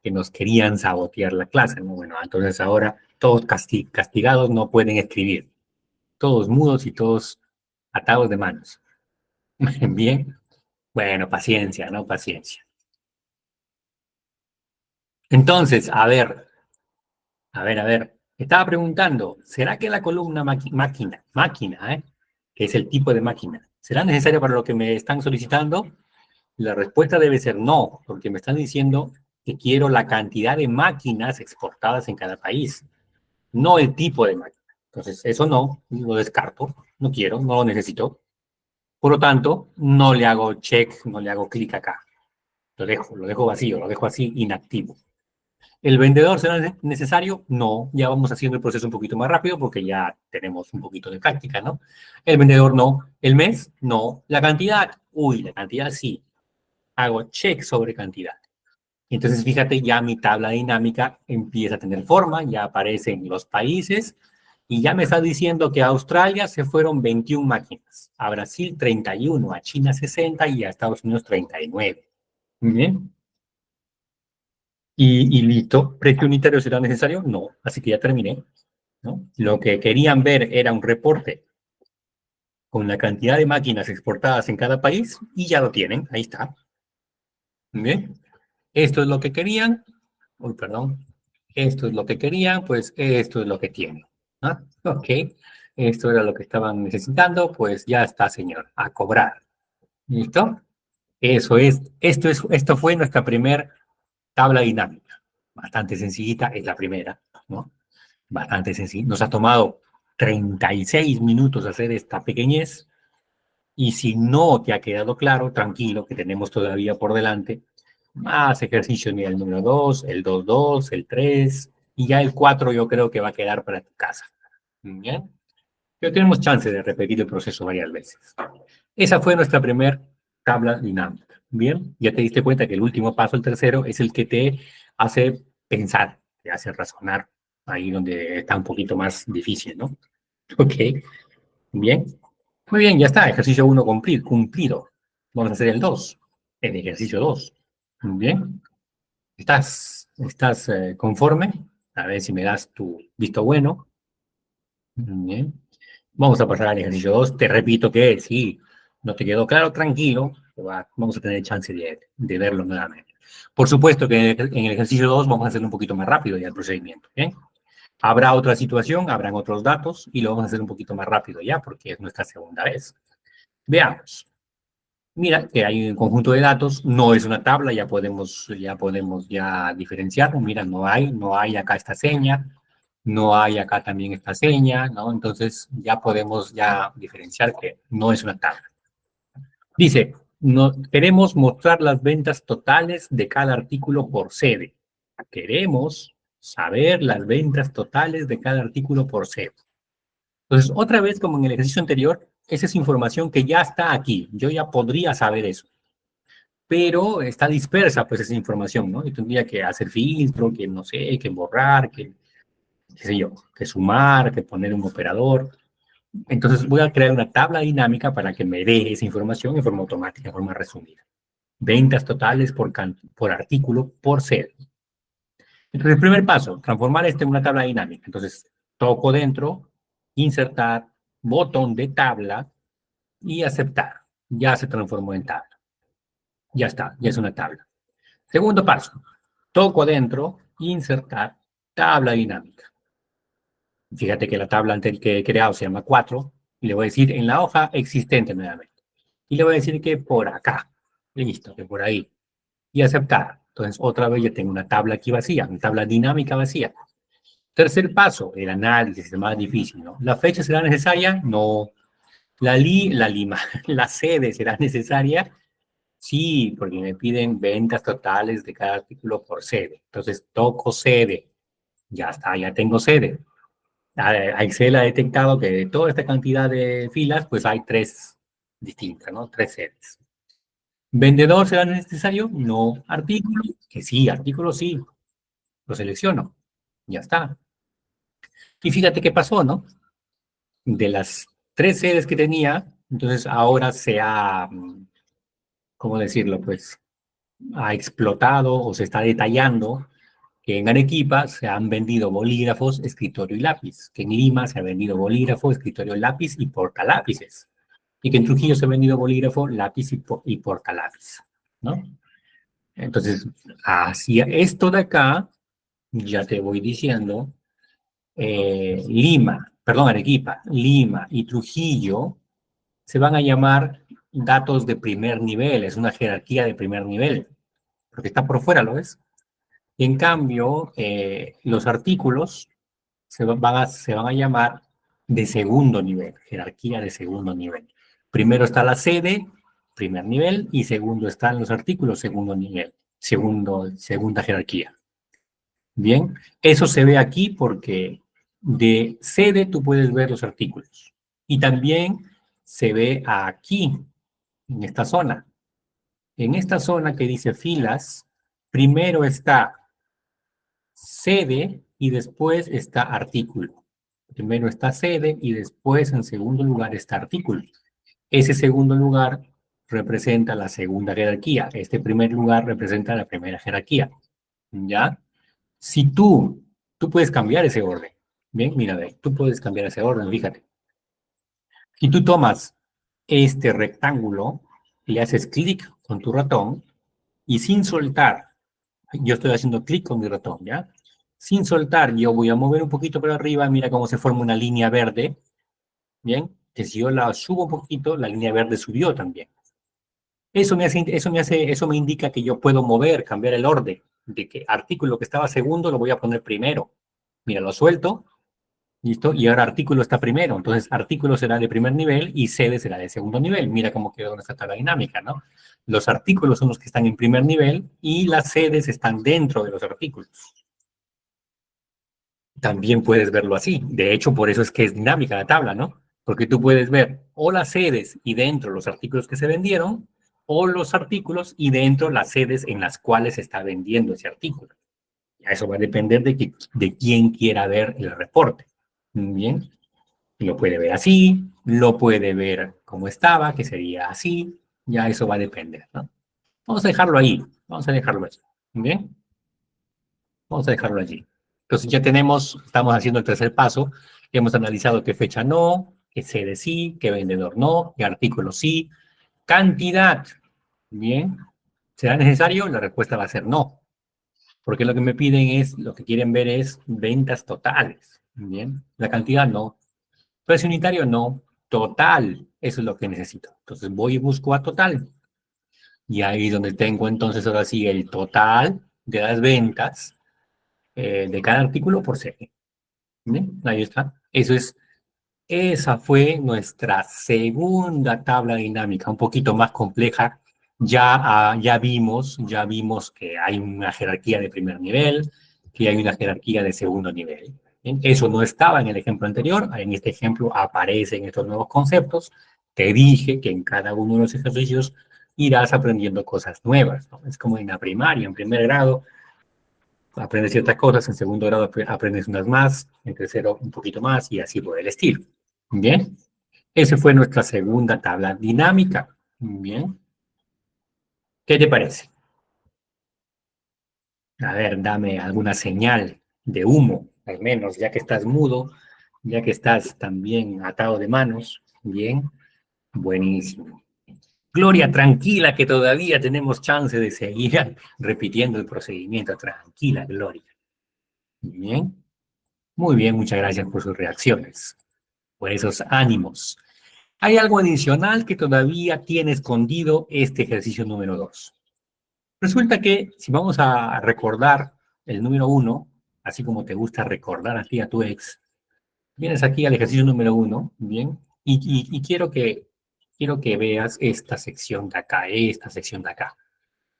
que nos querían sabotear la clase, ¿no? Bueno, entonces ahora todos castigados no pueden escribir, todos mudos y todos atados de manos. Bien, bueno, paciencia, ¿no? Paciencia. Entonces, a ver, estaba preguntando, ¿será que la columna máquina, que es el tipo de máquina, será necesaria para lo que me están solicitando? La respuesta debe ser no, porque me están diciendo que quiero la cantidad de máquinas exportadas en cada país, no el tipo de máquina. Entonces, eso no, lo descarto, no quiero, no lo necesito. Por lo tanto, no le hago check, no le hago clic acá. Lo dejo vacío, lo dejo así inactivo. ¿El vendedor será necesario? No, ya vamos haciendo el proceso un poquito más rápido porque ya tenemos un poquito de práctica, ¿no? El vendedor no. ¿El mes? No. ¿La cantidad? Uy, la cantidad sí. Hago check sobre cantidad. Entonces, fíjate, ya mi tabla dinámica empieza a tener forma, ya aparecen los países y ya me está diciendo que a Australia se fueron 21 máquinas, a Brasil 31, a China 60 y a Estados Unidos 39. Bien. Y listo. ¿Precio unitario será necesario? No. Así que ya terminé, ¿no? Lo que querían ver era un reporte con la cantidad de máquinas exportadas en cada país y ya lo tienen. Ahí está. Bien. Esto es lo que querían. Uy, perdón. Esto es lo que querían, pues esto es lo que tienen. ¿Ah? Ok. Esto era lo que estaban necesitando, pues ya está, señor. A cobrar. ¿Listo? Eso es. Esto fue nuestra primer tabla dinámica. Bastante sencillita, es la primera, ¿no? Bastante sencilla. Nos ha tomado 36 minutos hacer esta pequeñez. Y si no te ha quedado claro, tranquilo, que tenemos todavía por delante más ejercicios, mira, el número 2, el 2-2, el 3, y ya el 4 yo creo que va a quedar para tu casa. ¿Bien? Pero tenemos chance de repetir el proceso varias veces. Esa fue nuestra primera tabla dinámica. Bien, ya te diste cuenta que el último paso, el tercero, es el que te hace pensar, te hace razonar, ahí donde está un poquito más difícil, ¿no? Ok, bien. Muy bien, ya está, ejercicio 1 cumplido. Vamos a hacer el 2, el ejercicio 2. Bien. ¿Estás conforme? A ver si me das tu visto bueno. Bien. Vamos a pasar al ejercicio 2. Te repito que si no te quedó claro, tranquilo, vamos a tener chance de verlo nuevamente. Por supuesto que en el ejercicio 2 vamos a hacerlo un poquito más rápido ya el procedimiento. ¿Bien? Habrá otra situación, habrán otros datos y lo vamos a hacer un poquito más rápido ya porque es nuestra segunda vez. Veamos. Mira que hay un conjunto de datos, no es una tabla, ya podemos diferenciar. Mira, no hay acá esta seña, no hay acá también esta seña, ¿no? Entonces ya podemos ya diferenciar que no es una tabla. Dice, no, queremos mostrar las ventas totales de cada artículo por sede. Queremos saber las ventas totales de cada artículo por sede. Entonces, otra vez, como en el ejercicio anterior, esa es información que ya está aquí. Yo ya podría saber eso, pero está dispersa pues esa información, ¿no? Y tendría que hacer filtro, que no sé, que borrar, qué sé yo, que sumar, que poner un operador. Entonces voy a crear una tabla dinámica para que me dé esa información en forma automática, en forma resumida. Ventas totales por artículo, por sede. Entonces, el primer paso, transformar esto en una tabla dinámica. Entonces, toco dentro, insertar, botón de tabla y aceptar. Ya se transformó en tabla. Ya está, ya es una tabla. Segundo paso, toco adentro, insertar, tabla dinámica. Fíjate que la tabla anterior que he creado se llama 4 y le voy a decir en la hoja existente nuevamente. Y le voy a decir que por acá, listo, que por ahí. Y aceptar. Entonces, otra vez ya tengo una tabla aquí vacía, una tabla dinámica vacía. Tercer paso, el análisis, es más difícil, ¿no? ¿La fecha será necesaria? No. La sede será necesaria. Sí, porque me piden ventas totales de cada artículo por sede. Entonces, toco sede. Ya está, ya tengo sede. Excel ha detectado que de toda esta cantidad de filas, pues hay tres distintas, ¿no? Tres sedes. ¿Vendedor será necesario? No. ¿Artículo? Que sí, artículo sí. Lo selecciono. Ya está. Y fíjate qué pasó, ¿no? De las tres sedes que tenía, entonces ahora ¿cómo decirlo? Pues ha explotado o se está detallando que en Arequipa se han vendido bolígrafos, escritorio y lápiz, que en Lima se ha vendido bolígrafo, escritorio, lápiz y portalápices, y que en Trujillo se ha vendido bolígrafo, lápiz y portalápiz, ¿no? Entonces, hacia esto de acá, ya te voy diciendo, Arequipa, Lima y Trujillo se van a llamar datos de primer nivel, es una jerarquía de primer nivel, porque está por fuera, ¿lo ves? En cambio, los artículos se van a llamar de segundo nivel, jerarquía de segundo nivel. Primero está la sede, primer nivel, y segundo están los artículos, segundo nivel, segunda jerarquía. Bien, eso se ve aquí porque de sede tú puedes ver los artículos. Y también se ve aquí, en esta zona. En esta zona que dice filas, primero está sede y después está artículo. Primero está sede y después en segundo lugar está artículo. Ese segundo lugar representa la segunda jerarquía. Este primer lugar representa la primera jerarquía. ¿Ya? Si tú puedes cambiar ese orden. Bien, mira, ve, tú puedes cambiar ese orden, fíjate. Si tú tomas este rectángulo, le haces clic con tu ratón y sin soltar, yo estoy haciendo clic con mi ratón, ¿ya? Sin soltar, yo voy a mover un poquito para arriba, mira cómo se forma una línea verde, ¿bien? Que si yo la subo un poquito, la línea verde subió también. Eso me indica que yo puedo mover, cambiar el orden, de que artículo que estaba segundo lo voy a poner primero. Mira, lo suelto, ¿listo? Y ahora artículo está primero, entonces artículo será de primer nivel y sede será de segundo nivel. Mira cómo quedó nuestra tabla dinámica, ¿no? Los artículos son los que están en primer nivel y las sedes están dentro de los artículos. También puedes verlo así. De hecho, por eso es que es dinámica la tabla, ¿no? Porque tú puedes ver o las sedes y dentro los artículos que se vendieron, o los artículos y dentro las sedes en las cuales se está vendiendo ese artículo. Eso va a depender de quién quiera ver el reporte. Bien, lo puede ver así, lo puede ver como estaba, que sería así. Ya eso va a depender, ¿no? Vamos a dejarlo ahí. Vamos a dejarlo así. Bien. Vamos a dejarlo allí. Entonces ya tenemos, estamos haciendo el tercer paso, hemos analizado qué fecha no, qué sede sí, qué vendedor no, qué artículo sí, cantidad. Bien, ¿será necesario? La respuesta va a ser no, porque lo que me piden es, lo que quieren ver es ventas totales. Bien, la cantidad no. Precio unitario no, total, eso es lo que necesito. Entonces voy y busco a total. Y ahí es donde tengo entonces ahora sí el total de las ventas de cada artículo por serie. Bien, ahí está. Esa fue nuestra segunda tabla dinámica, un poquito más compleja. Ya vimos que hay una jerarquía de primer nivel, que hay una jerarquía de segundo nivel. Bien, eso no estaba en el ejemplo anterior, en este ejemplo aparecen estos nuevos conceptos. Te dije que en cada uno de los ejercicios irás aprendiendo cosas nuevas, ¿no? Es como en la primaria, en primer grado, aprendes ciertas cosas, en segundo grado aprendes unas más, en tercero un poquito más y así por el estilo. Bien, esa fue nuestra segunda tabla dinámica. Bien, ¿qué te parece? A ver, dame alguna señal de humo, al menos, ya que estás mudo, ya que estás también atado de manos. Bien, buenísimo. Gloria, tranquila, que todavía tenemos chance de seguir repitiendo el procedimiento. Tranquila, Gloria. Bien. Muy bien, muchas gracias por sus reacciones, por esos ánimos. Hay algo adicional que todavía tiene escondido este ejercicio número 2. Resulta que si vamos a recordar el número 1, así como te gusta recordar a ti, a tu ex, vienes aquí al ejercicio número 1, ¿bien? Y quiero que veas esta sección de acá, esta sección de acá.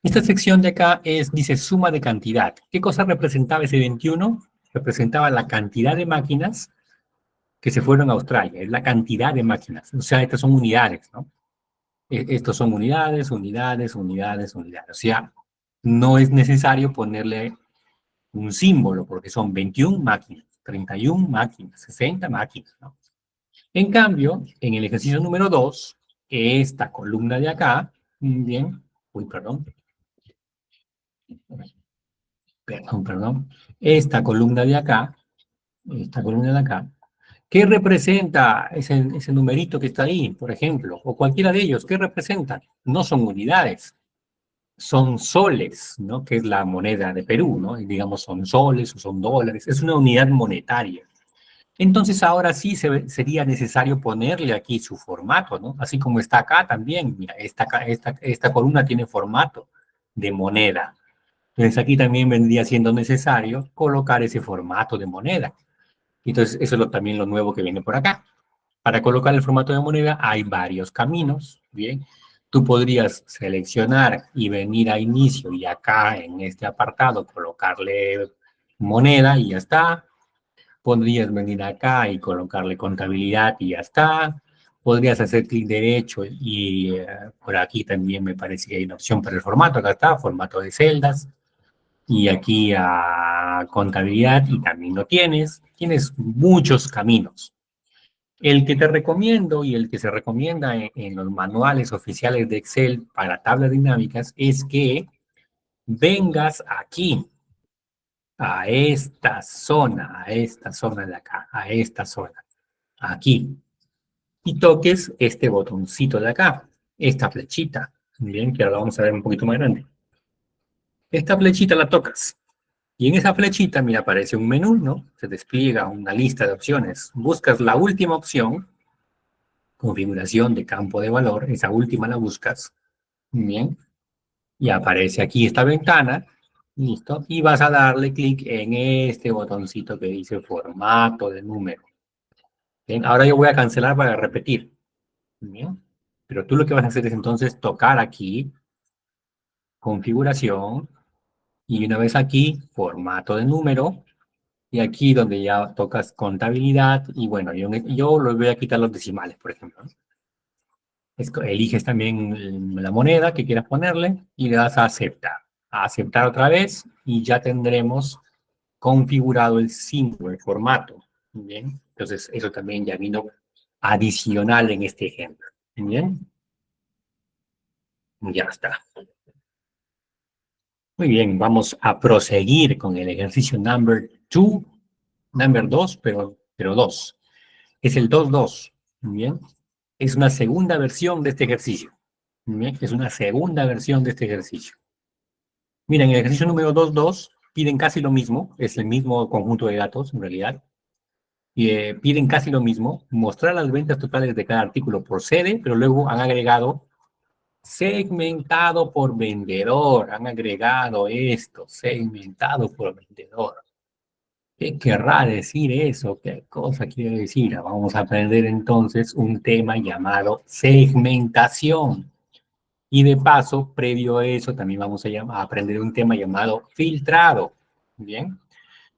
Esta sección de acá dice suma de cantidad. ¿Qué cosa representaba ese 21? Representaba la cantidad de máquinas que se fueron a Australia, es la cantidad de máquinas. O sea, estas son unidades, ¿no? Estos son unidades, unidades, unidades, unidades. O sea, no es necesario ponerle un símbolo porque son 21 máquinas, 31 máquinas, 60 máquinas, ¿no? En cambio, en el ejercicio número 2, esta columna de acá, bien, uy, perdón, esta columna de acá, ¿qué representa ese numerito que está ahí, por ejemplo? O cualquiera de ellos, ¿qué representan? No son unidades, son soles, ¿no? Que es la moneda de Perú, ¿no? Y digamos, son soles o son dólares, es una unidad monetaria. Entonces, ahora sí sería necesario ponerle aquí su formato, ¿no? Así como está acá también, mira, esta columna tiene formato de moneda. Entonces, aquí también vendría siendo necesario colocar ese formato de moneda. Entonces, eso es también lo nuevo que viene por acá. Para colocar el formato de moneda hay varios caminos, ¿bien? Tú podrías seleccionar y venir a inicio y acá en este apartado colocarle moneda y ya está. Podrías venir acá y colocarle contabilidad y ya está. Podrías hacer clic derecho y por aquí también me parece que hay una opción para el formato. Acá está, formato de celdas. Y aquí a contabilidad y también lo tienes. Tienes muchos caminos. El que te recomiendo y el que se recomienda en los manuales oficiales de Excel para tablas dinámicas es que vengas aquí, a esta zona de acá, a esta zona, aquí, y toques este botoncito de acá, esta flechita. Bien, que ahora vamos a ver un poquito más grande. Esta flechita la tocas. Y en esa flechita, mira, aparece un menú, ¿no? Se despliega una lista de opciones. Buscas la última opción, configuración de campo de valor, esa última la buscas. Bien. Y aparece aquí esta ventana, listo, y vas a darle clic en este botoncito que dice formato de número. Bien, ahora yo voy a cancelar para repetir. Bien, pero tú lo que vas a hacer es entonces tocar aquí, configuración, y una vez aquí, formato de número, y aquí donde ya tocas contabilidad, y bueno, yo lo voy a quitar los decimales, por ejemplo, ¿no? Eliges también la moneda que quieras ponerle y le das a aceptar. A aceptar otra vez y ya tendremos configurado el símbolo, el formato. Bien, entonces eso también ya vino adicional en este ejemplo. Bien, ya está. Muy bien, vamos a proseguir con el ejercicio number 2, pero 2. Es el 2-2. Bien, es una segunda versión de este ejercicio. Bien, es una segunda versión de este ejercicio. Miren, en el ejercicio número 2.2 piden casi lo mismo, es el mismo conjunto de datos en realidad, y piden casi lo mismo, mostrar las ventas totales de cada artículo por sede, pero luego han agregado segmentado por vendedor, han agregado esto, segmentado por vendedor. ¿Qué querrá decir eso? ¿Qué cosa quiere decir? Vamos a aprender entonces un tema llamado segmentación. Y de paso, previo a eso, también vamos a aprender un tema llamado filtrado. Bien,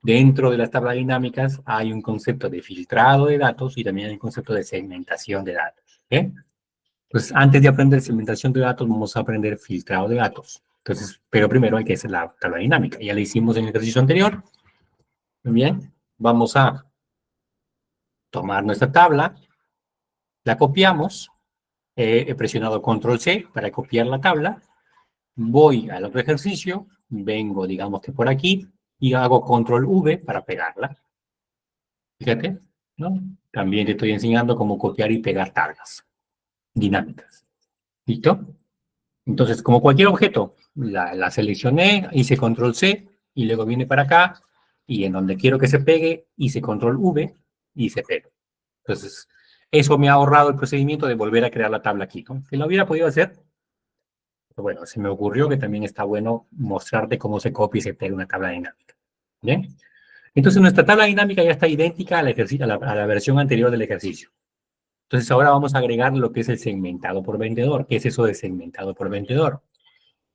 dentro de las tablas dinámicas hay un concepto de filtrado de datos y también hay un concepto de segmentación de datos. ¿Okay? Pues antes de aprender segmentación de datos, vamos a aprender filtrado de datos. Entonces, pero primero hay que hacer la tabla dinámica. Ya la hicimos en el ejercicio anterior. Muy bien, vamos a tomar nuestra tabla, la copiamos, he presionado control C para copiar la tabla, voy al otro ejercicio, vengo, digamos que por aquí, y hago control V para pegarla. Fíjate, ¿no? También te estoy enseñando cómo copiar y pegar tablas dinámicas. ¿Listo? Entonces, como cualquier objeto, la seleccioné, hice control C, y luego viene para acá, y en donde quiero que se pegue, hice control V, y se pega. Entonces, eso me ha ahorrado el procedimiento de volver a crear la tabla aquí, ¿no? Que lo hubiera podido hacer, pero bueno, se me ocurrió que también está bueno mostrarte cómo se copia y se pega una tabla dinámica. ¿Bien? Entonces, nuestra tabla dinámica ya está idéntica a la versión anterior del ejercicio. Entonces, ahora vamos a agregar lo que es el segmentado por vendedor. ¿Qué es eso de segmentado por vendedor?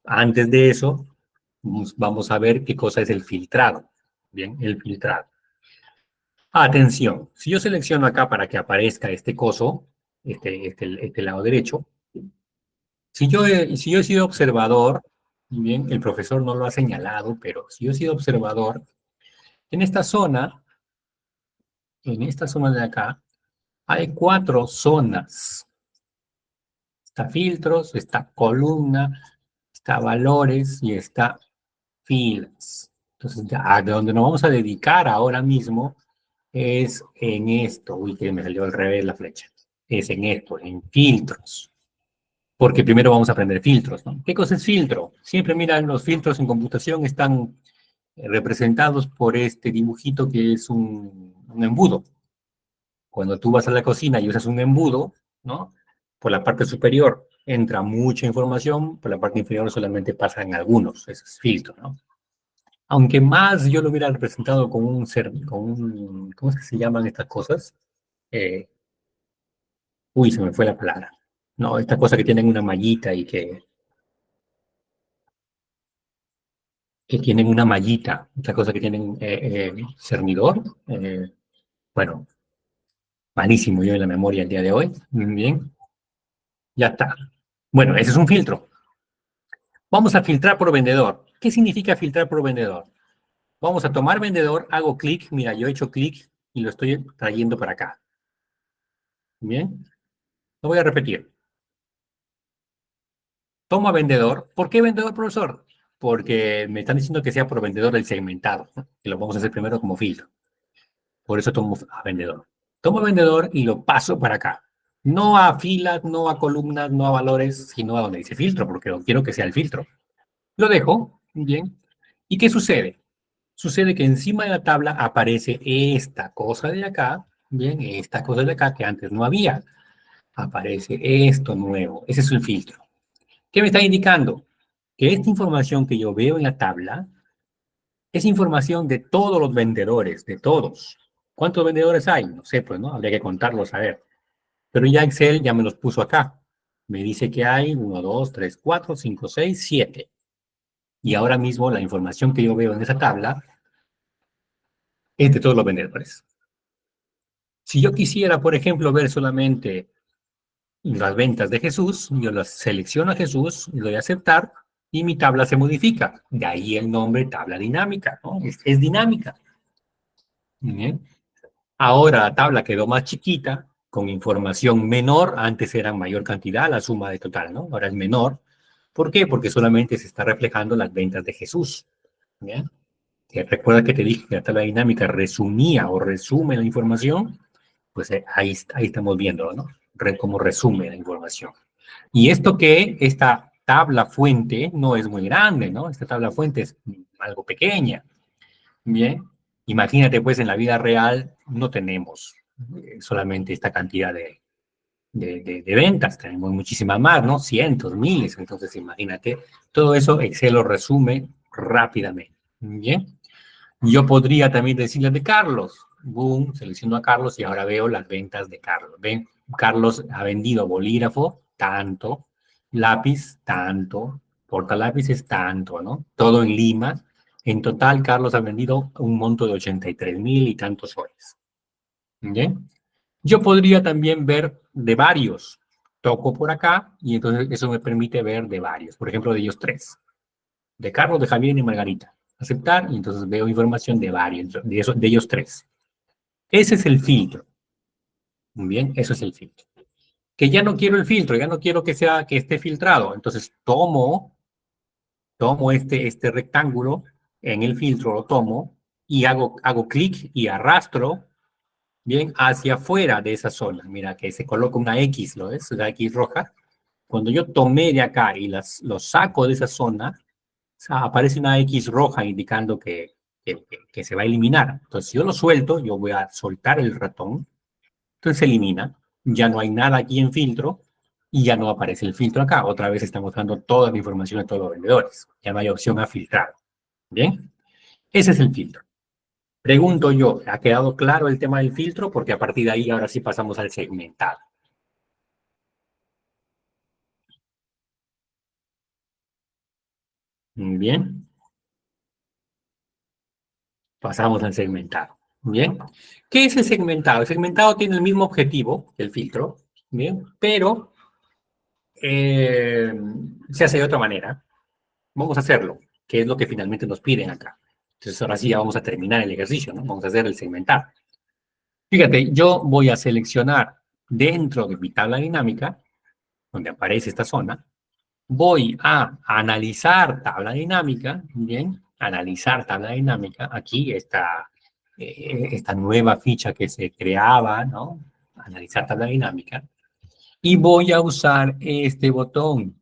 Antes de eso, vamos a ver qué cosa es el filtrado. Bien, el filtrado. Atención, si yo selecciono acá para que aparezca este coso, este lado derecho, si yo he sido observador, y bien, el profesor no lo ha señalado, pero si yo he sido observador, en esta zona de acá, hay 4 zonas. Está filtros, está columna, está valores y está filas. Entonces, a donde nos vamos a dedicar ahora mismo es en esto. Uy, que me salió al revés la flecha. Es en esto, en filtros. Porque primero vamos a aprender filtros, ¿no? ¿Qué cosa es filtro? Siempre miran, los filtros en computación están representados por este dibujito que es un embudo. Cuando tú vas a la cocina y usas un embudo, ¿no? Por la parte superior entra mucha información, por la parte inferior solamente pasan algunos, ese es filtro, ¿no? Aunque más yo lo hubiera representado con ¿cómo es que se llaman estas cosas? Eh, se me fue la palabra. No, estas cosas que tienen una mallita y que que tienen una mallita, otra cosa que tienen cernidor. Bueno, malísimo yo en la memoria el día de hoy. Bien, ya está. Bueno, ese es un filtro. Vamos a filtrar por vendedor. ¿Qué significa filtrar por vendedor? Vamos a tomar vendedor, hago clic, mira, yo he hecho clic y lo estoy trayendo para acá. Bien, lo voy a repetir. Toma vendedor. ¿Por qué vendedor, profesor? Porque me están diciendo que sea por vendedor el segmentado, ¿no? Que lo vamos a hacer primero como filtro. Por eso tomo a vendedor. Tomo vendedor y lo paso para acá. No a filas, no a columnas, no a valores, sino a donde dice filtro, porque quiero que sea el filtro. Lo dejo, bien. ¿Y qué sucede? Sucede que encima de la tabla aparece esta cosa de acá, bien, esta cosa de acá que antes no había. Aparece esto nuevo. Ese es el filtro. ¿Qué me está indicando? Que esta información que yo veo en la tabla es información de todos los vendedores, de todos. ¿Cuántos vendedores hay? No sé, pues, ¿no? Habría que contarlos, a ver. Pero ya Excel ya me los puso acá. Me dice que hay 1, 2, 3, 4, 5, 6, 7. Y ahora mismo la información que yo veo en esa tabla es de todos los vendedores. Si yo quisiera, por ejemplo, ver solamente las ventas de Jesús, yo las selecciono a Jesús, le doy a aceptar y mi tabla se modifica. De ahí el nombre tabla dinámica, ¿no? Es dinámica. Bien. Ahora la tabla quedó más chiquita, con información menor. Antes era mayor cantidad, la suma de total, ¿no? Ahora es menor. ¿Por qué? Porque solamente se está reflejando las ventas de Jesús. ¿Bien? Recuerda que te dije que la tabla dinámica resumía o resume la información, pues ahí estamos viendo, ¿no? Cómo resume la información. Y esto que esta tabla fuente no es muy grande, ¿no? Esta tabla fuente es algo pequeña. Bien, imagínate pues en la vida real no tenemos solamente esta cantidad de ventas, tenemos muchísimas más, ¿no? Cientos, miles, entonces imagínate, todo eso Excel lo resume rápidamente. Bien, yo podría también decirle de Carlos, boom, selecciono a Carlos y ahora veo las ventas de Carlos. Ven, Carlos ha vendido bolígrafo, tanto, lápiz, tanto, portalápices, tanto, ¿no? Todo en Lima. En total, Carlos ha vendido un monto de 83,000 y tantos soles. ¿Bien? Yo podría también ver de varios. Toco por acá y entonces eso me permite ver de varios. Por ejemplo, de ellos tres. De Carlos, de Javier y Margarita. Aceptar y entonces veo información de varios, de ellos tres. Ese es el filtro. Muy bien, eso es el filtro. Que ya no quiero el filtro, ya no quiero que esté filtrado. Entonces tomo este rectángulo en el filtro, lo tomo y hago clic y arrastro bien hacia afuera de esa zona. Mira que se coloca una X, ¿lo ves? La X roja. Cuando yo tomé de acá y lo saco de esa zona, o sea, aparece una X roja indicando que se va a eliminar. Entonces, si yo lo suelto, yo voy a soltar el ratón, entonces se elimina. Ya no hay nada aquí en filtro y ya no aparece el filtro acá. Otra vez está mostrando toda la información de todos los vendedores. Ya no hay opción a filtrar. ¿Bien? Ese es el filtro. Pregunto yo, ¿ha quedado claro el tema del filtro? Porque a partir de ahí ahora sí pasamos al segmentado. Bien, pasamos al segmentado. Bien, ¿qué es el segmentado? El segmentado tiene el mismo objetivo que el filtro, bien, pero se hace de otra manera. Vamos a hacerlo, que es lo que finalmente nos piden acá. Entonces ahora sí ya vamos a terminar el ejercicio, ¿no? Vamos a hacer el segmentado. Fíjate, yo voy a seleccionar dentro de mi tabla dinámica, donde aparece esta zona, voy a analizar tabla dinámica, bien, analizar tabla dinámica, aquí está esta nueva ficha que se creaba, ¿no? Analizar tabla dinámica, y voy a usar este botón,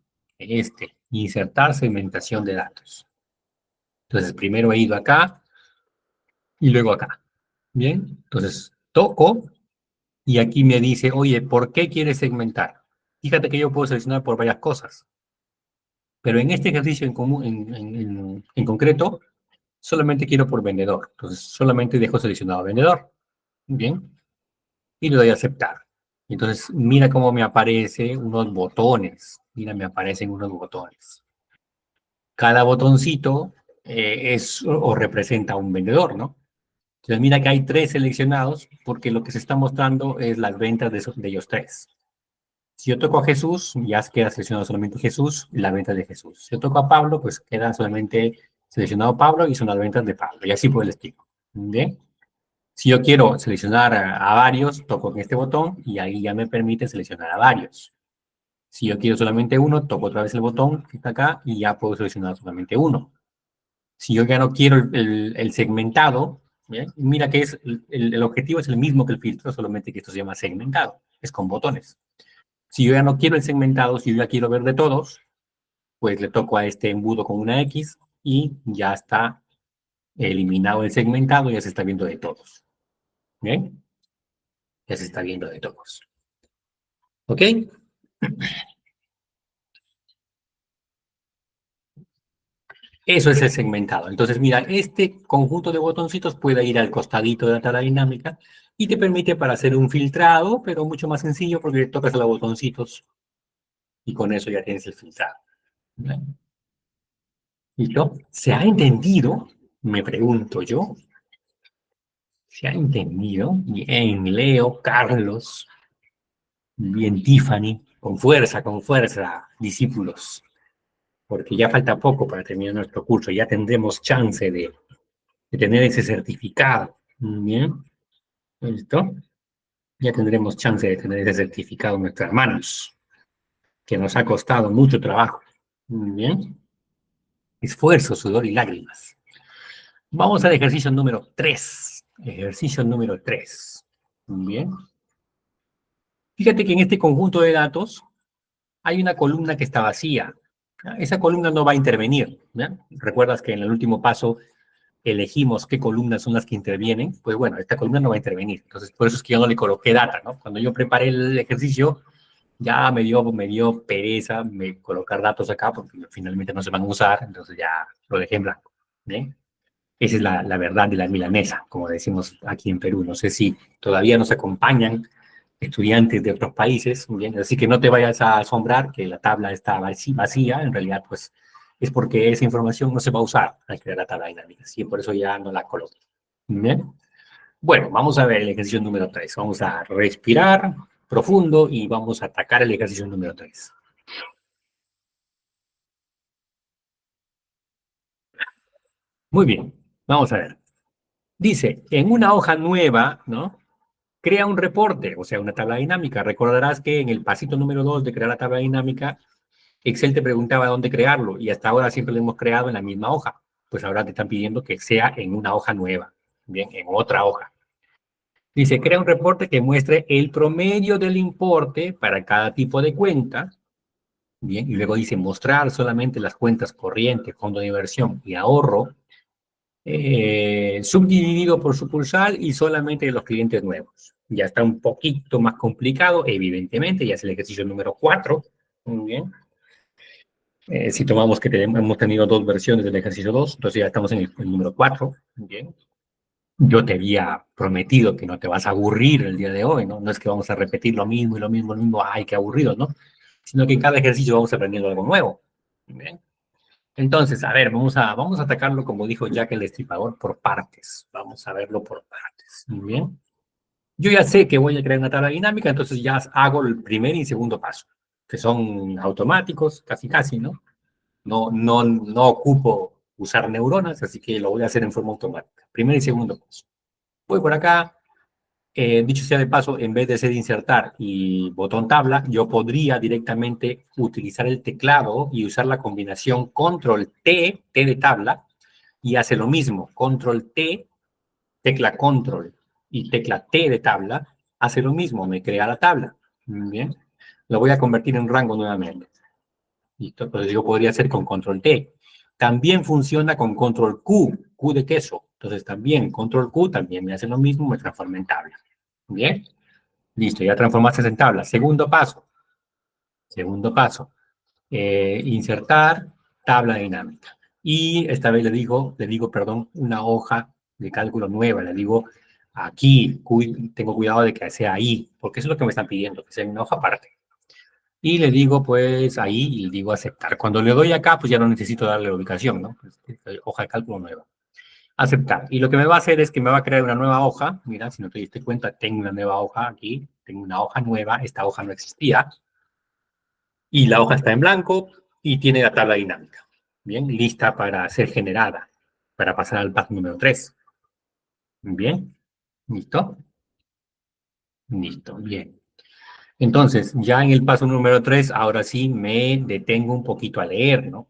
insertar segmentación de datos. Entonces, primero he ido acá y luego acá, bien, entonces toco y aquí me dice, oye, ¿por qué quieres segmentar? Fíjate que yo puedo seleccionar por varias cosas. Pero en este ejercicio en concreto, solamente quiero por vendedor. Entonces, solamente dejo seleccionado vendedor. Bien. Y le doy a aceptar. Entonces, mira cómo me aparecen unos botones. Mira, me aparecen unos botones. Cada botoncito es o representa a un vendedor, ¿no? Entonces mira que hay tres seleccionados porque lo que se está mostrando es las ventas de ellos tres. Si yo toco a Jesús, ya queda seleccionado solamente Jesús y las ventas de Jesús. Si yo toco a Pablo, pues queda solamente seleccionado Pablo y son las ventas de Pablo. Y así por el estilo. ¿Bien? Si yo quiero seleccionar a varios, toco en este botón y ahí ya me permite seleccionar a varios. Si yo quiero solamente uno, toco otra vez el botón que está acá y ya puedo seleccionar solamente uno. Si yo ya no quiero el segmentado, ¿bien? Mira que es el objetivo es el mismo que el filtro, solamente que esto se llama segmentado, es con botones. Si yo ya no quiero el segmentado, si yo ya quiero ver de todos, pues le toco a este embudo con una X y ya está eliminado el segmentado, ya se está viendo de todos. ¿Bien? Ya se está viendo de todos. ¿Ok? Eso es el segmentado. Entonces, mira, este conjunto de botoncitos puede ir al costadito de la tabla dinámica y te permite para hacer un filtrado, pero mucho más sencillo porque tocas los botoncitos y con eso ya tienes el filtrado. ¿Listo? ¿Se ha entendido? Me pregunto yo. ¿Se ha entendido? Bien, Leo, Carlos, bien, Tiffany. Con fuerza, discípulos. Porque ya falta poco para terminar nuestro curso. Ya tendremos chance de tener ese certificado. Bien, ¿listo? Ya tendremos chance de tener ese certificado en nuestras manos, que nos ha costado mucho trabajo. Bien, esfuerzo, sudor y lágrimas. Vamos al ejercicio número 3. Ejercicio número 3. Bien. Fíjate que en este conjunto de datos hay una columna que está vacía. Esa columna no va a intervenir. ¿Ya? ¿Recuerdas que en el último paso elegimos qué columnas son las que intervienen? Pues bueno, esta columna no va a intervenir. Entonces, por eso es que yo no le coloqué data, ¿no? Cuando yo preparé el ejercicio, ya me dio pereza colocar datos acá porque finalmente no se van a usar, entonces ya lo dejé en blanco. ¿Bien? Esa es la verdad de la milanesa, como decimos aquí en Perú. No sé si todavía nos acompañan estudiantes de otros países, bien, así que no te vayas a asombrar que la tabla está vacía, en realidad pues es porque esa información no se va a usar al crear la tabla dinámica, y por eso ya no la coloqué. Bien, bueno, vamos a ver el ejercicio número 3. Vamos a respirar profundo y vamos a atacar el ejercicio número 3. Muy bien, vamos a ver. Dice, en una hoja nueva, ¿no? Crea un reporte, o sea, una tabla dinámica. Recordarás que en el pasito número 2 de crear la tabla dinámica, Excel te preguntaba dónde crearlo y hasta ahora siempre lo hemos creado en la misma hoja. Pues ahora te están pidiendo que sea en una hoja nueva, bien, en otra hoja. Dice, crea un reporte que muestre el promedio del importe para cada tipo de cuenta, bien, y luego dice mostrar solamente las cuentas corriente, fondo de inversión y ahorro, subdividido por sucursal y solamente de los clientes nuevos. Ya está un poquito más complicado, evidentemente, ya es el ejercicio número 4. Muy bien. Si tomamos que hemos tenido dos versiones del ejercicio 2, entonces ya estamos en el número 4. Bien. Yo te había prometido que no te vas a aburrir el día de hoy, ¿no? No es que vamos a repetir lo mismo y lo mismo, lo mismo, ay, qué aburrido, ¿no? Sino que en cada ejercicio vamos aprendiendo algo nuevo. Bien. Entonces, a ver, vamos a atacarlo, como dijo Jack el Destripador, por partes. Vamos a verlo por partes. Muy bien. Yo ya sé que voy a crear una tabla dinámica, entonces ya hago el primer y segundo paso, que son automáticos, casi casi, ¿no? No ocupo usar neuronas, así que lo voy a hacer en forma automática. Primer y segundo paso. Voy por acá. Dicho sea de paso, en vez de ser insertar y botón tabla, yo podría directamente utilizar el teclado y usar la combinación control T, T de tabla, y hace lo mismo. Control T, tecla control y tecla T de tabla, hace lo mismo, me crea la tabla. Bien. Lo voy a convertir en rango nuevamente. ¿Listo? Entonces yo podría hacer con control T. También funciona con control Q, Q de queso. Entonces también control Q también me hace lo mismo, me transforma en tabla. Bien. Listo, ya transformaste en tabla. Segundo paso. Segundo paso. Insertar tabla dinámica. Y esta vez le digo, perdón, una hoja de cálculo nueva. Le digo aquí, tengo cuidado de que sea ahí, porque eso es lo que me están pidiendo, que sea una hoja aparte. Y le digo, pues, ahí, y le digo aceptar. Cuando le doy acá, pues ya no necesito darle la ubicación, ¿no? Pues, hoja de cálculo nueva. Aceptar. Y lo que me va a hacer es que me va a crear una nueva hoja. Mira, si no te diste cuenta, tengo una nueva hoja aquí. Tengo una hoja nueva. Esta hoja no existía. Y la hoja está en blanco y tiene la tabla dinámica. Bien, lista para ser generada, para pasar al paso número 3. Bien, ¿listo? Listo, bien. Entonces, ya en el paso número 3, ahora sí me detengo un poquito a leer, ¿no?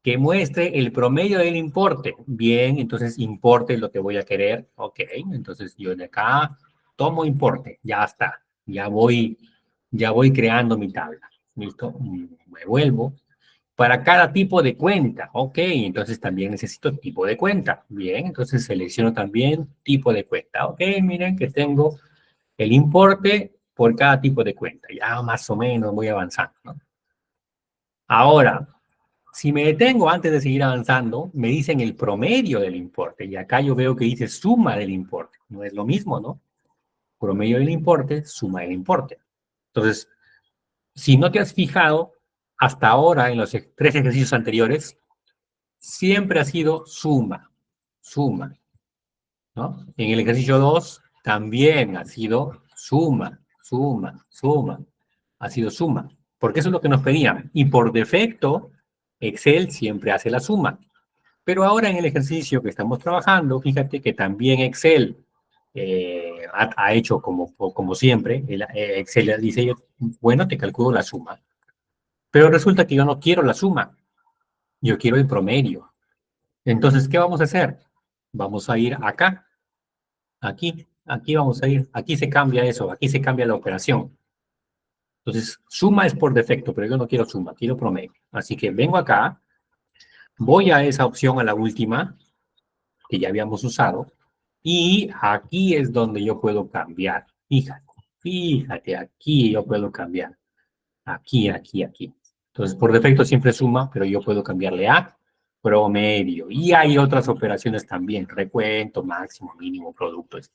Que muestre el promedio del importe. Bien, entonces importe es lo que voy a querer. Ok, entonces yo de acá tomo importe, ya está. Ya voy creando mi tabla. ¿Listo? Me vuelvo. Para cada tipo de cuenta. Ok, entonces también necesito tipo de cuenta. Bien, entonces selecciono también tipo de cuenta. Ok, miren que tengo el importe por cada tipo de cuenta. Ya más o menos voy avanzando, ¿no? Ahora, si me detengo antes de seguir avanzando, me dicen el promedio del importe. Y acá yo veo que dice suma del importe. No es lo mismo, ¿no? Promedio del importe, suma del importe. Entonces, si no te has fijado, hasta ahora en los 3 ejercicios anteriores, siempre ha sido suma, suma, ¿no? En el ejercicio 2 también ha sido suma, suma, suma, ha sido suma, porque eso es lo que nos pedían. Y por defecto, Excel siempre hace la suma. Pero ahora en el ejercicio que estamos trabajando, fíjate que también Excel ha hecho como siempre, Excel dice, bueno, te calculo la suma, pero resulta que yo no quiero la suma, yo quiero el promedio. Entonces, ¿qué vamos a hacer? Vamos a ir acá, aquí vamos a ir, aquí se cambia eso, aquí se cambia la operación. Entonces, suma es por defecto, pero yo no quiero suma, quiero promedio. Así que vengo acá, voy a esa opción, a la última, que ya habíamos usado, y aquí es donde yo puedo cambiar. Fíjate, aquí yo puedo cambiar. Aquí. Entonces, por defecto siempre suma, pero yo puedo cambiarle a promedio. Y hay otras operaciones también, recuento, máximo, mínimo, producto, etc.